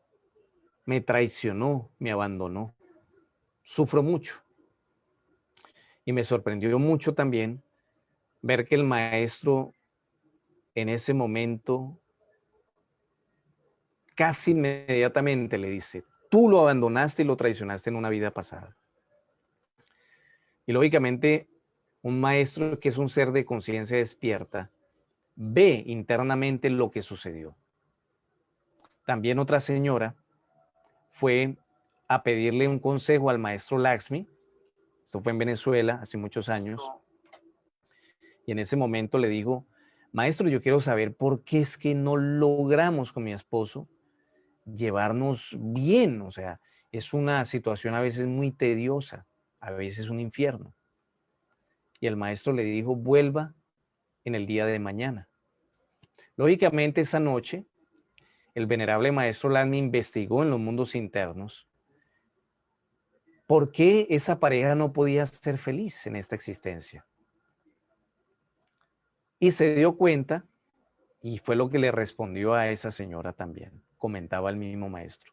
me traicionó, me abandonó. Sufro mucho. Y me sorprendió mucho también ver que el maestro en ese momento casi inmediatamente le dice, tú lo abandonaste y lo traicionaste en una vida pasada. Y lógicamente un maestro que es un ser de conciencia despierta ve internamente lo que sucedió. También otra señora fue a pedirle un consejo al maestro Laxmi. Esto fue en Venezuela hace muchos años. Y en ese momento le dijo, maestro, yo quiero saber por qué es que no logramos con mi esposo llevarnos bien. O sea, es una situación a veces muy tediosa, a veces un infierno. Y el maestro le dijo, vuelva en el día de mañana. Lógicamente esa noche, el venerable maestro Laxmi investigó en los mundos internos por qué esa pareja no podía ser feliz en esta existencia. Y se dio cuenta, y fue lo que le respondió a esa señora también, comentaba el mismo maestro,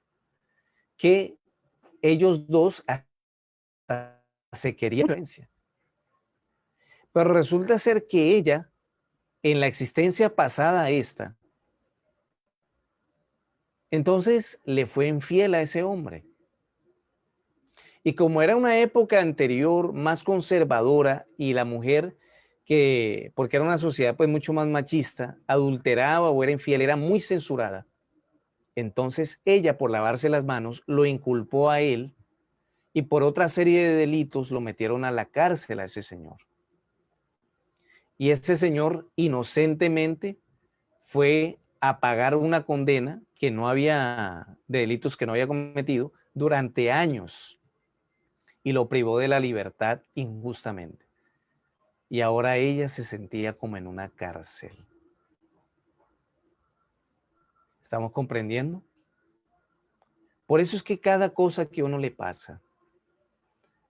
que ellos dos hasta se querían. Pero resulta ser que ella, en la existencia pasada a esta, entonces le fue infiel a ese hombre. Y como era una época anterior más conservadora y la mujer que, porque era una sociedad pues mucho más machista, adulteraba o era infiel, era muy censurada. Entonces ella, por lavarse las manos, lo inculpó a él y por otra serie de delitos lo metieron a la cárcel a ese señor. Y ese señor inocentemente fue a pagar una condena que no había, de delitos que no había cometido durante años y lo privó de la libertad injustamente. Y ahora ella se sentía como en una cárcel. ¿Estamos comprendiendo? Por eso es que cada cosa que a uno le pasa,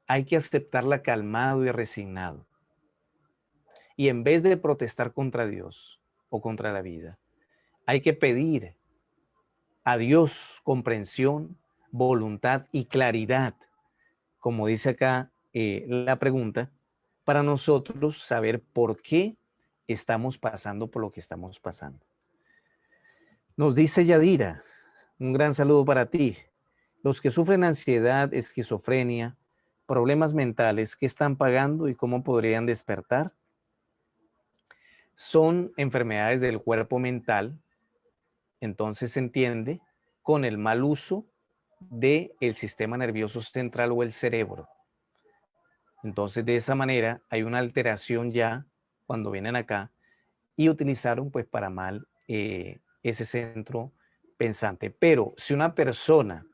hay que aceptarla calmado y resignado. Y en vez de protestar contra Dios o contra la vida, hay que pedir a Dios comprensión, voluntad y claridad, como dice acá la pregunta, para nosotros saber por qué estamos pasando por lo que estamos pasando. Nos dice Yadira, un gran saludo para ti. Los que sufren ansiedad, esquizofrenia, problemas mentales, ¿qué están pagando y cómo podrían despertar? Son enfermedades del cuerpo mental, entonces se entiende con el mal uso del sistema nervioso central o el cerebro. Entonces, de esa manera hay una alteración ya cuando vienen acá y utilizaron pues para mal ese centro pensante. Pero si una persona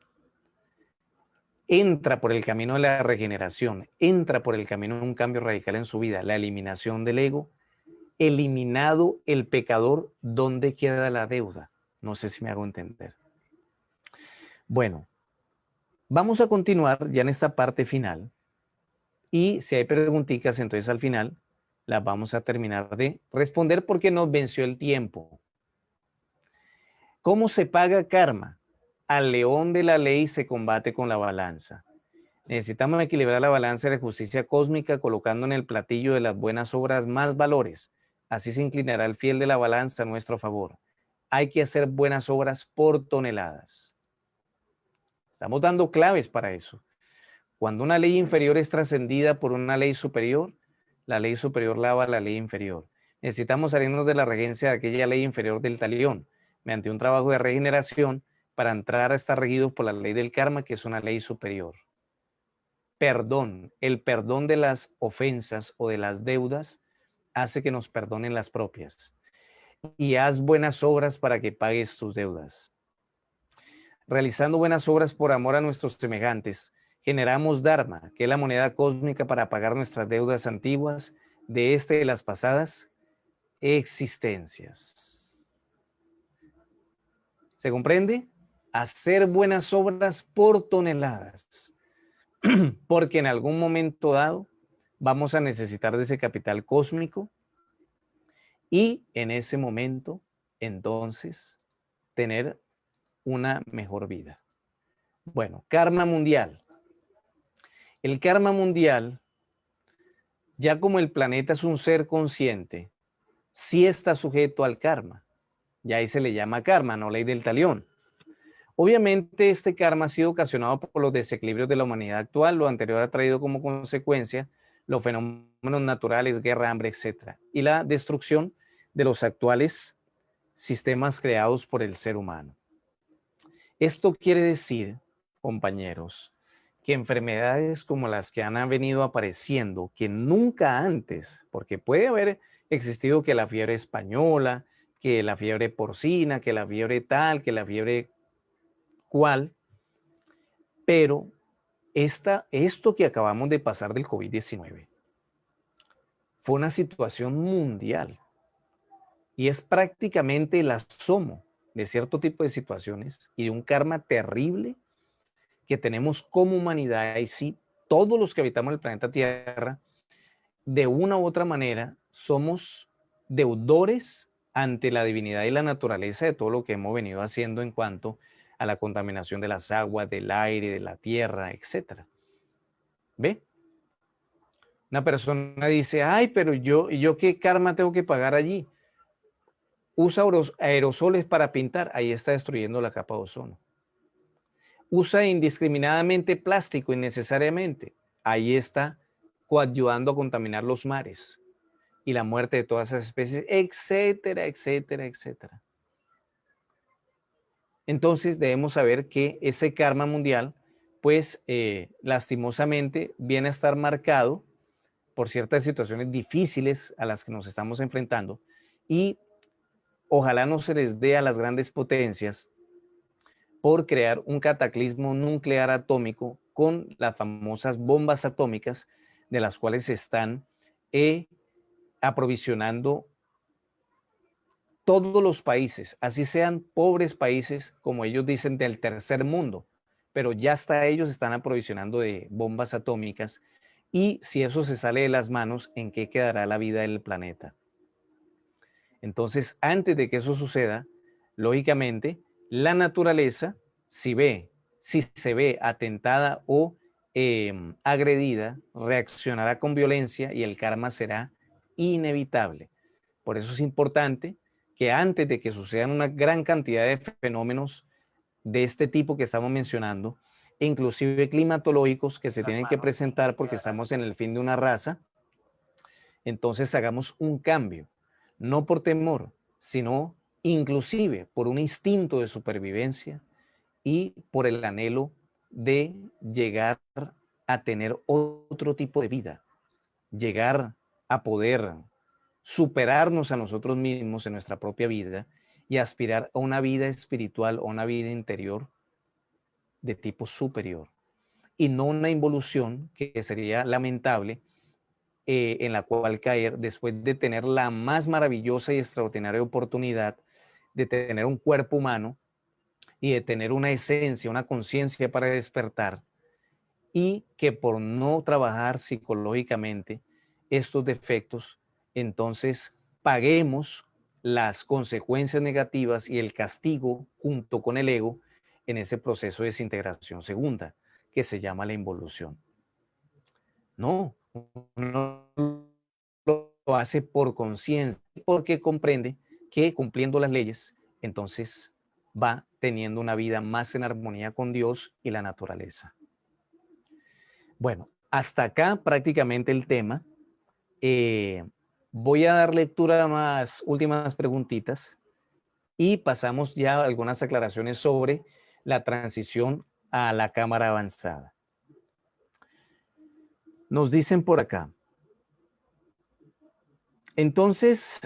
entra por el camino de la regeneración, entra por el camino de un cambio radical en su vida, la eliminación del ego, eliminado el pecador, ¿dónde queda la deuda? No sé si me hago entender. Bueno, vamos a continuar ya en esta parte final y si hay preguntitas, entonces al final las vamos a terminar de responder porque nos venció el tiempo. ¿Cómo se paga karma? Al león de la ley se combate con la balanza. Necesitamos equilibrar la balanza de la justicia cósmica colocando en el platillo de las buenas obras más valores. Así se inclinará el fiel de la balanza a nuestro favor. Hay que hacer buenas obras por toneladas. Estamos dando claves para eso. Cuando una ley inferior es trascendida por una ley superior, la ley superior lava la ley inferior. Necesitamos salirnos de la regencia de aquella ley inferior del talión, mediante un trabajo de regeneración para entrar a estar regidos por la ley del karma, que es una ley superior. Perdón, el perdón de las ofensas o de las deudas hace que nos perdonen las propias. Y haz buenas obras para que pagues tus deudas. Realizando buenas obras por amor a nuestros semejantes, generamos Dharma, que es la moneda cósmica para pagar nuestras deudas antiguas de esta y de las pasadas existencias. ¿Se comprende? Hacer buenas obras por toneladas, porque en algún momento dado vamos a necesitar de ese capital cósmico y en ese momento, entonces, tener una mejor vida. Bueno, karma mundial. El karma mundial, ya como el planeta es un ser consciente, sí está sujeto al karma. Ya ahí se le llama karma, no ley del talión. Obviamente este karma ha sido ocasionado por los desequilibrios de la humanidad actual, lo anterior ha traído como consecuencia los fenómenos naturales, guerra, hambre, etc. Y la destrucción de los actuales sistemas creados por el ser humano. Esto quiere decir, compañeros, que enfermedades como las que han venido apareciendo, que nunca antes, porque puede haber existido que la fiebre española, que la fiebre porcina, que la fiebre tal, que la fiebre cual, pero esto que acabamos de pasar del COVID-19 fue una situación mundial y es prácticamente el asomo de cierto tipo de situaciones y de un karma terrible que tenemos como humanidad y sí, todos los que habitamos el planeta Tierra, de una u otra manera, somos deudores ante la divinidad y la naturaleza de todo lo que hemos venido haciendo en cuanto a la contaminación de las aguas, del aire, de la tierra, etc. ¿Ve? Una persona dice, ay, pero yo qué karma tengo que pagar allí. Usa aerosoles para pintar, ahí está destruyendo la capa de ozono. Usa indiscriminadamente plástico innecesariamente, ahí está coadyuvando a contaminar los mares y la muerte de todas esas especies, etcétera, etcétera, etcétera. Entonces debemos saber que ese karma mundial, pues lastimosamente viene a estar marcado por ciertas situaciones difíciles a las que nos estamos enfrentando, y ojalá no se les dé a las grandes potencias por crear un cataclismo nuclear atómico con las famosas bombas atómicas de las cuales se están aprovisionando todos los países, así sean pobres países, como ellos dicen, del tercer mundo, pero ya hasta ellos están aprovisionando de bombas atómicas, y si eso se sale de las manos, ¿en qué quedará la vida del planeta? Entonces, antes de que eso suceda, lógicamente, la naturaleza, si se ve atentada o agredida, reaccionará con violencia y el karma será inevitable. Por eso es importante que antes de que sucedan una gran cantidad de fenómenos de este tipo que estamos mencionando, inclusive climatológicos que se tienen que presentar porque estamos en el fin de una raza, entonces hagamos un cambio, no por temor, sino inclusive por un instinto de supervivencia y por el anhelo de llegar a tener otro tipo de vida, llegar a poder superarnos a nosotros mismos en nuestra propia vida y aspirar a una vida espiritual o una vida interior de tipo superior, y no una involución que sería lamentable, en la cual caer después de tener la más maravillosa y extraordinaria oportunidad de tener un cuerpo humano y de tener una esencia, una conciencia para despertar, y que por no trabajar psicológicamente estos defectos, entonces paguemos las consecuencias negativas y el castigo junto con el ego en ese proceso de desintegración segunda, que se llama la involución. No, uno lo hace por conciencia, porque comprende que cumpliendo las leyes, entonces va teniendo una vida más en armonía con Dios y la naturaleza. Bueno, hasta acá prácticamente el tema. Voy a dar lectura a unas últimas preguntitas y pasamos ya a algunas aclaraciones sobre la transición a la cámara avanzada. Nos dicen por acá. Entonces,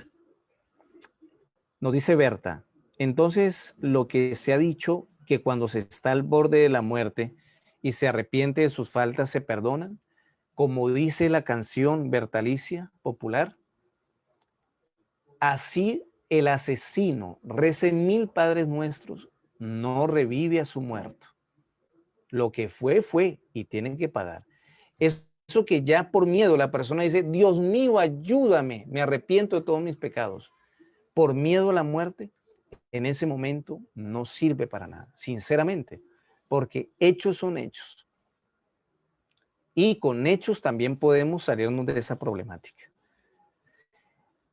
nos dice Berta, entonces lo que se ha dicho, que cuando se está al borde de la muerte y se arrepiente de sus faltas, se perdonan, como dice la canción Bertalicia popular. Así el asesino rece 1000 padres nuestros, no revive a su muerto. Lo que fue, fue, y tienen que pagar. Eso que ya por miedo la persona dice, Dios mío, ayúdame, me arrepiento de todos mis pecados. Por miedo a la muerte, en ese momento no sirve para nada, sinceramente, porque hechos son hechos. Y con hechos también podemos salirnos de esa problemática.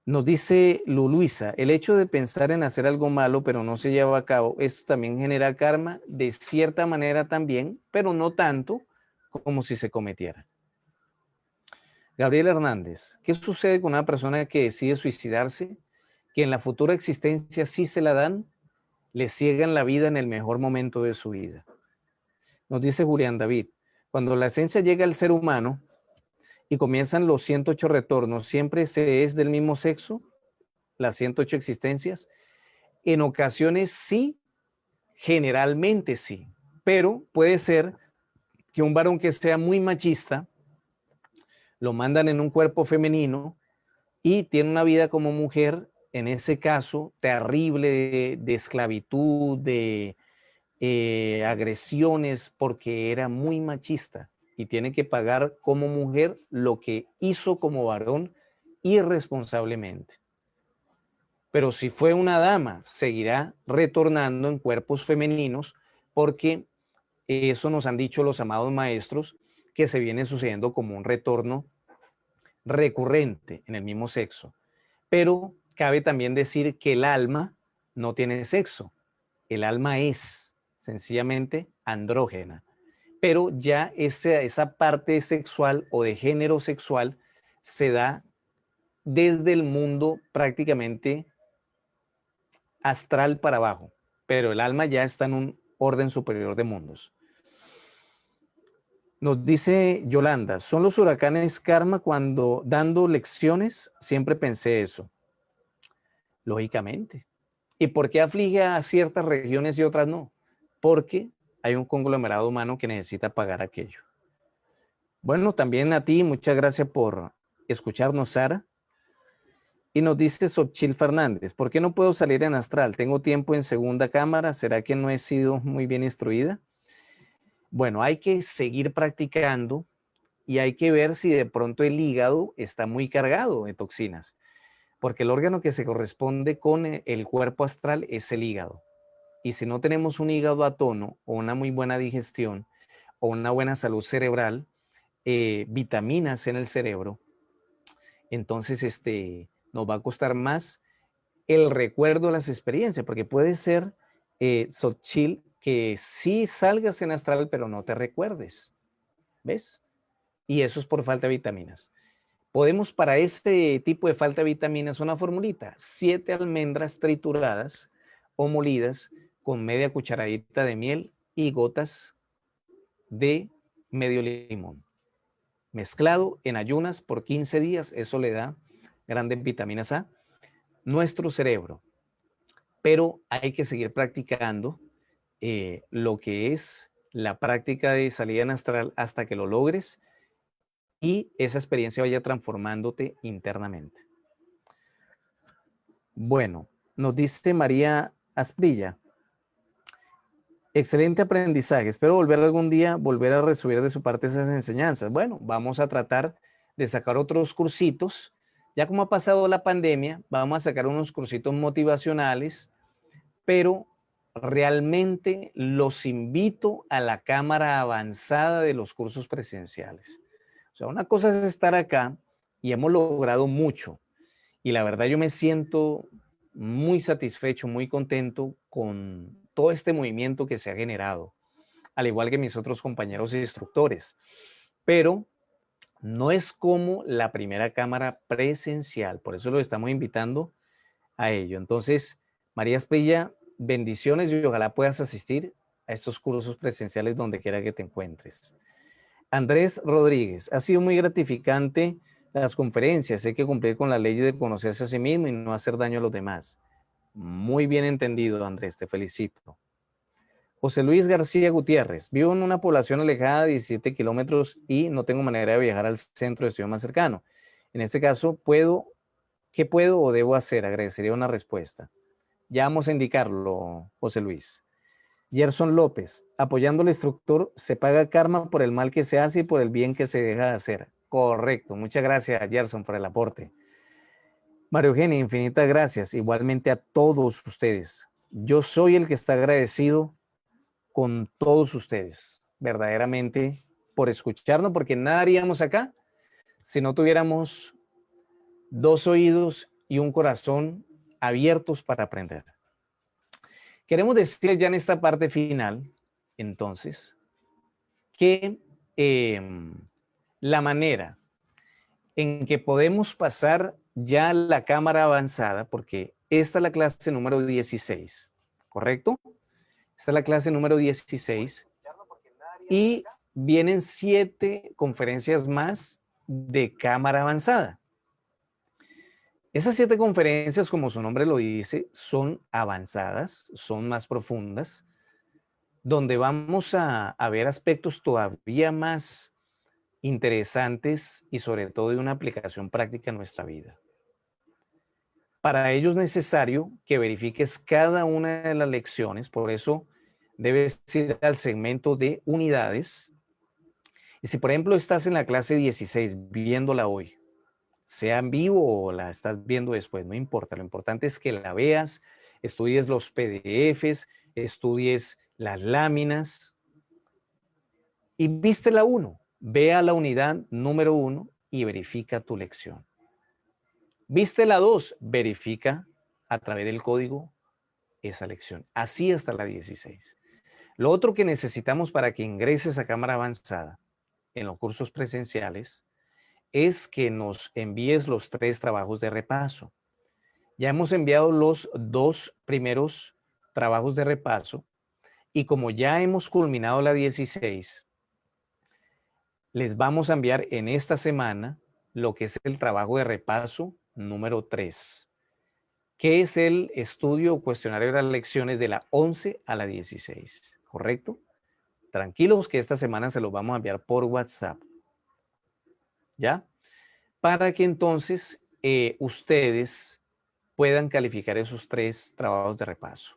Nos dice Luisa, el hecho de pensar en hacer algo malo pero no se lleva a cabo, esto también genera karma de cierta manera también, pero no tanto como si se cometiera. Gabriel Hernández, ¿qué sucede con una persona que decide suicidarse, que en la futura existencia sí se la dan, le ciegan la vida en el mejor momento de su vida? Nos dice Julián David, cuando la esencia llega al ser humano y comienzan los 108 retornos, ¿siempre se es del mismo sexo? Las 108 existencias. En ocasiones sí, generalmente sí, pero puede ser que un varón que sea muy machista lo mandan en un cuerpo femenino y tiene una vida como mujer, en ese caso terrible de esclavitud, de agresiones, porque era muy machista y tiene que pagar como mujer lo que hizo como varón irresponsablemente. Pero si fue una dama, seguirá retornando en cuerpos femeninos, porque eso nos han dicho los amados maestros, que se viene sucediendo como un retorno recurrente en el mismo sexo. Pero cabe también decir que el alma no tiene sexo. El alma es sencillamente andrógena. Pero ya esa parte sexual o de género sexual se da desde el mundo prácticamente astral para abajo, pero el alma ya está en un orden superior de mundos. Nos dice Yolanda, ¿son los huracanes karma cuando dando lecciones? Siempre pensé eso. Lógicamente. ¿Y por qué aflige a ciertas regiones y otras no? Porque hay un conglomerado humano que necesita pagar aquello. Bueno, también a ti, muchas gracias por escucharnos, Sara. Y nos dice Xochil Fernández, ¿por qué no puedo salir en astral? Tengo tiempo en segunda cámara, ¿será que no he sido muy bien instruida? Bueno, hay que seguir practicando y hay que ver si de pronto el hígado está muy cargado de toxinas, porque el órgano que se corresponde con el cuerpo astral es el hígado. Y si no tenemos un hígado a tono o una muy buena digestión o una buena salud cerebral, vitaminas en el cerebro, entonces nos va a costar más el recuerdo de las experiencias, porque puede ser, Xochitl, que sí salgas en astral, pero no te recuerdes, ¿ves? Y eso es por falta de vitaminas. Podemos para este tipo de falta de vitaminas una formulita, 7 almendras trituradas o molidas con media cucharadita de miel y gotas de medio limón. Mezclado en ayunas por 15 días, eso le da grandes vitaminas a nuestro cerebro. Pero hay que seguir practicando lo que es la práctica de salida en astral hasta que lo logres y esa experiencia vaya transformándote internamente. Bueno, nos dice María Asprilla. Excelente aprendizaje. Espero volver algún día, volver a recibir de su parte esas enseñanzas. Bueno, vamos a tratar de sacar otros cursitos. Ya como ha pasado la pandemia, vamos a sacar unos cursitos motivacionales, pero realmente los invito a la cámara avanzada de los cursos presenciales. O sea, una cosa es estar acá y hemos logrado mucho. Y la verdad yo me siento muy satisfecho, muy contento con todo este movimiento que se ha generado, al igual que mis otros compañeros y instructores. Pero no es como la primera cámara presencial, por eso lo estamos invitando a ello. Entonces, María Esprilla, bendiciones y ojalá puedas asistir a estos cursos presenciales donde quiera que te encuentres. Andrés Rodríguez, ha sido muy gratificante las conferencias. Hay que cumplir con la ley de conocerse a sí mismo y no hacer daño a los demás. Muy bien entendido, Andrés, te felicito. José Luis García Gutiérrez, vivo en una población alejada de 17 kilómetros y no tengo manera de viajar al centro de ciudad más cercano. En este caso, ¿qué puedo o debo hacer? Agradecería una respuesta. Ya vamos a indicarlo, José Luis. Gerson López, apoyando al instructor, se paga karma por el mal que se hace y por el bien que se deja de hacer. Correcto, muchas gracias, Gerson, por el aporte. María Eugenia, infinitas gracias, igualmente a todos ustedes. Yo soy el que está agradecido con todos ustedes, verdaderamente, por escucharnos, porque nada haríamos acá si no tuviéramos 2 oídos y un corazón abiertos para aprender. Queremos decir ya en esta parte final, entonces, que la manera en que podemos pasar ya la cámara avanzada, porque esta es la clase número 16, ¿correcto? Esta es la clase número 16 y vienen 7 conferencias más de cámara avanzada. Esas 7 conferencias, como su nombre lo dice, son avanzadas, son más profundas, donde vamos a ver aspectos todavía más interesantes y sobre todo de una aplicación práctica en nuestra vida. Para ello es necesario que verifiques cada una de las lecciones, por eso debes ir al segmento de unidades. Y si por ejemplo estás en la clase 16 viéndola hoy, sea en vivo o la estás viendo después, no importa, lo importante es que la veas, estudies los PDFs, estudies las láminas y viste la 1, ve a la unidad número 1 y verifica tu lección. Viste la 2, verifica a través del código esa lección, así hasta la 16. Lo otro que necesitamos para que ingreses a cámara avanzada en los cursos presenciales es que nos envíes los 3 trabajos de repaso. Ya hemos enviado los 2 primeros trabajos de repaso y como ya hemos culminado la 16, Les vamos a enviar en esta semana lo que es el trabajo de repaso número 3, que es el estudio o cuestionario de las lecciones de la 11 a la 16, ¿correcto? Tranquilos que esta semana se los vamos a enviar por WhatsApp, ¿ya? Para que entonces ustedes puedan calificar esos 3 trabajos de repaso.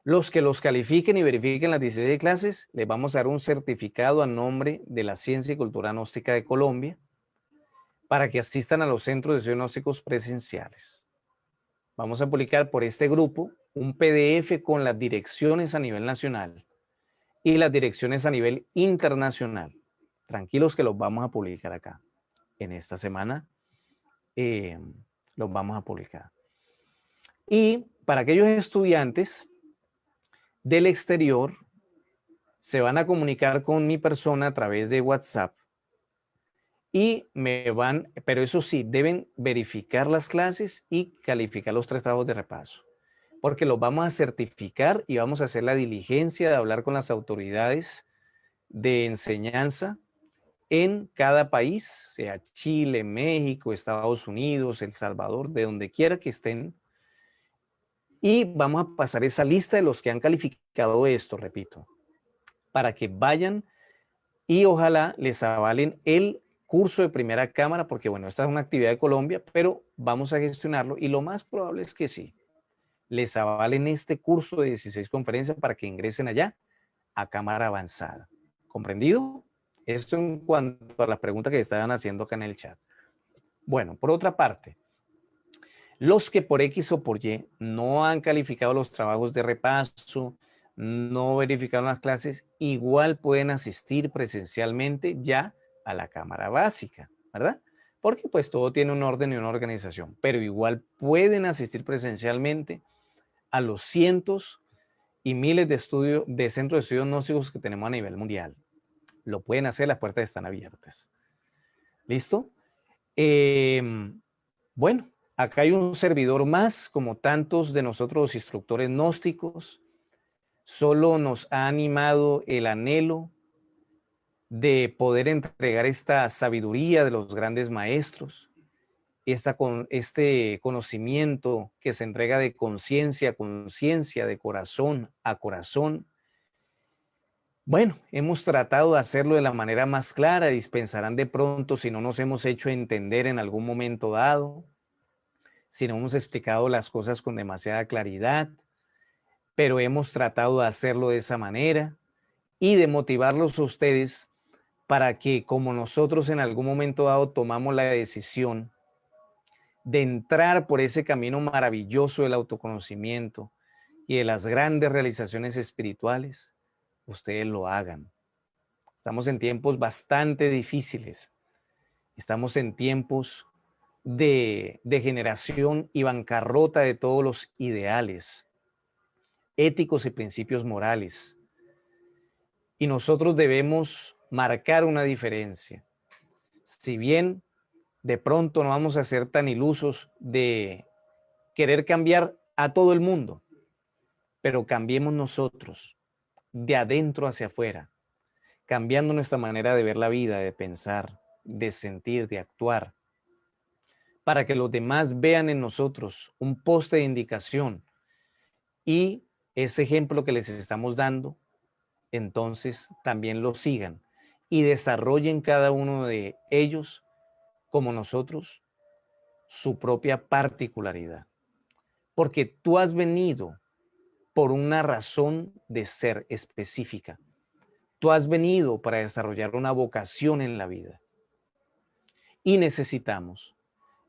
Los que los califiquen y verifiquen las 16 clases, les vamos a dar un certificado a nombre de la Ciencia y Cultura Gnóstica de Colombia para que asistan a los centros de estudios gnósticos presenciales. Vamos a publicar por este grupo un PDF con las direcciones a nivel nacional y las direcciones a nivel internacional. Tranquilos que los vamos a publicar acá. En esta semana los vamos a publicar. Y para aquellos estudiantes del exterior, se van a comunicar con mi persona a través de WhatsApp y pero eso sí, deben verificar las clases y calificar los 3 trabajos de repaso, porque los vamos a certificar y vamos a hacer la diligencia de hablar con las autoridades de enseñanza en cada país, sea Chile, México, Estados Unidos, El Salvador, de donde quiera que estén. Y vamos a pasar esa lista de los que han calificado esto, repito, para que vayan y ojalá les avalen el curso de primera cámara, porque bueno, esta es una actividad de Colombia, pero vamos a gestionarlo y lo más probable es que sí, les avalen este curso de 16 conferencias para que ingresen allá a cámara avanzada. ¿Comprendido? Esto en cuanto a las preguntas que estaban haciendo acá en el chat. Bueno, por otra parte, los que por X o por Y no han calificado los trabajos de repaso, no verificaron las clases, igual pueden asistir presencialmente ya a la cámara básica, ¿verdad? Porque pues todo tiene un orden y una organización, pero igual pueden asistir presencialmente a los cientos y miles de centros de estudios gnósticos que tenemos a nivel mundial. Lo pueden hacer, las puertas están abiertas. ¿Listo? Bueno, acá hay un servidor más, como tantos de nosotros los instructores gnósticos. Solo nos ha animado el anhelo de poder entregar esta sabiduría de los grandes maestros, este conocimiento que se entrega de conciencia a conciencia, de corazón a corazón. Bueno, hemos tratado de hacerlo de la manera más clara, dispensarán de pronto si no nos hemos hecho entender en algún momento dado, si no hemos explicado las cosas con demasiada claridad, pero hemos tratado de hacerlo de esa manera y de motivarlos a ustedes para que, como nosotros en algún momento dado tomamos la decisión de entrar por ese camino maravilloso del autoconocimiento y de las grandes realizaciones espirituales, ustedes lo hagan. Estamos en tiempos bastante difíciles. Estamos en tiempos de degeneración y bancarrota de todos los ideales éticos y principios morales. Y nosotros debemos marcar una diferencia. Si bien de pronto no vamos a ser tan ilusos de querer cambiar a todo el mundo, pero cambiemos nosotros, de adentro hacia afuera, cambiando nuestra manera de ver la vida, de pensar, de sentir, de actuar, para que los demás vean en nosotros un poste de indicación y ese ejemplo que les estamos dando, entonces también lo sigan y desarrollen cada uno de ellos, como nosotros, su propia particularidad. Porque tú has venido por una razón de ser específica. Tú has venido para desarrollar una vocación en la vida. Y necesitamos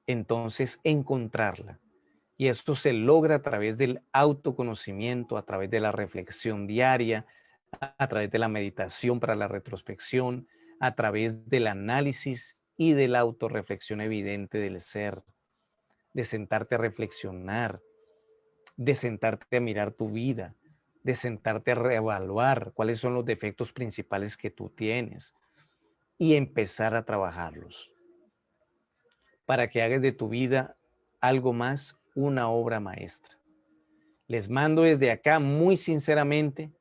entonces encontrarla. Y esto se logra a través del autoconocimiento, a través de la reflexión diaria, a través de la meditación para la retrospección, a través del análisis y de la autorreflexión evidente del ser, de sentarte a reflexionar, de sentarte a mirar tu vida, de sentarte a reevaluar cuáles son los defectos principales que tú tienes y empezar a trabajarlos para que hagas de tu vida algo más, una obra maestra. Les mando desde acá muy sinceramente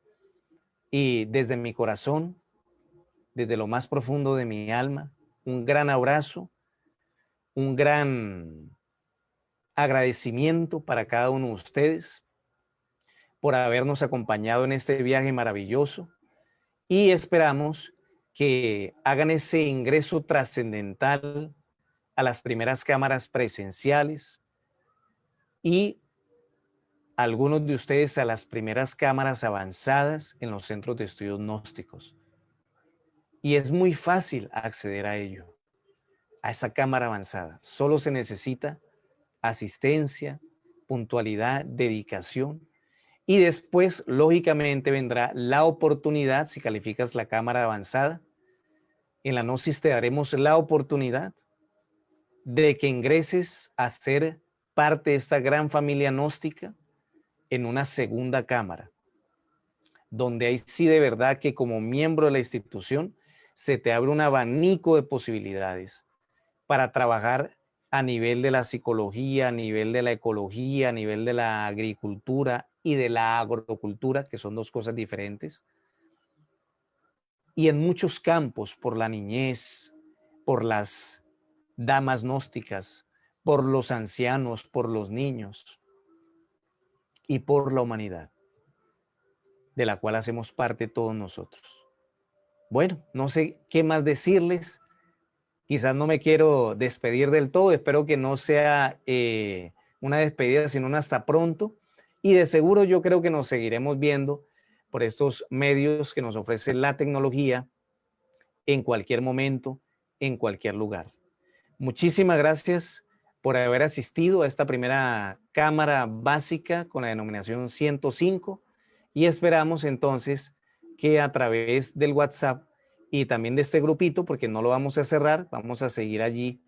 y desde mi corazón desde lo más profundo de mi alma, un gran abrazo, un gran agradecimiento para cada uno de ustedes por habernos acompañado en este viaje maravilloso y esperamos que hagan ese ingreso trascendental a las primeras cámaras presenciales y algunos de ustedes a las primeras cámaras avanzadas en los centros de estudios gnósticos. Y es muy fácil acceder a ello, a esa cámara avanzada. Solo se necesita asistencia, puntualidad, dedicación. Y después, lógicamente, vendrá la oportunidad, si calificas la cámara avanzada, en la Gnosis te daremos la oportunidad de que ingreses a ser parte de esta gran familia gnóstica en una segunda cámara, donde ahí sí de verdad que como miembro de la institución se te abre un abanico de posibilidades para trabajar a nivel de la psicología, a nivel de la ecología, a nivel de la agricultura y de la agrocultura, que son dos cosas diferentes. Y en muchos campos, por la niñez, por las damas gnósticas, por los ancianos, por los niños y por la humanidad, de la cual hacemos parte todos nosotros. Bueno, no sé qué más decirles. Quizás no me quiero despedir del todo. Espero que no sea una despedida, sino un hasta pronto. Y de seguro yo creo que nos seguiremos viendo por estos medios que nos ofrece la tecnología en cualquier momento, en cualquier lugar. Muchísimas gracias por haber asistido a esta primera cámara básica con la denominación 105 y esperamos entonces que a través del WhatsApp y también de este grupito, porque no lo vamos a cerrar, vamos a seguir allí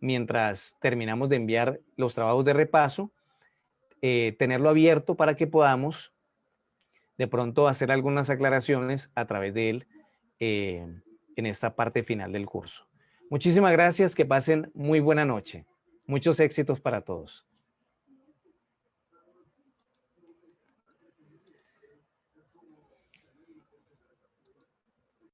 mientras terminamos de enviar los trabajos de repaso, tenerlo abierto para que podamos de pronto hacer algunas aclaraciones a través de él en esta parte final del curso. Muchísimas gracias, que pasen muy buena noche. Muchos éxitos para todos.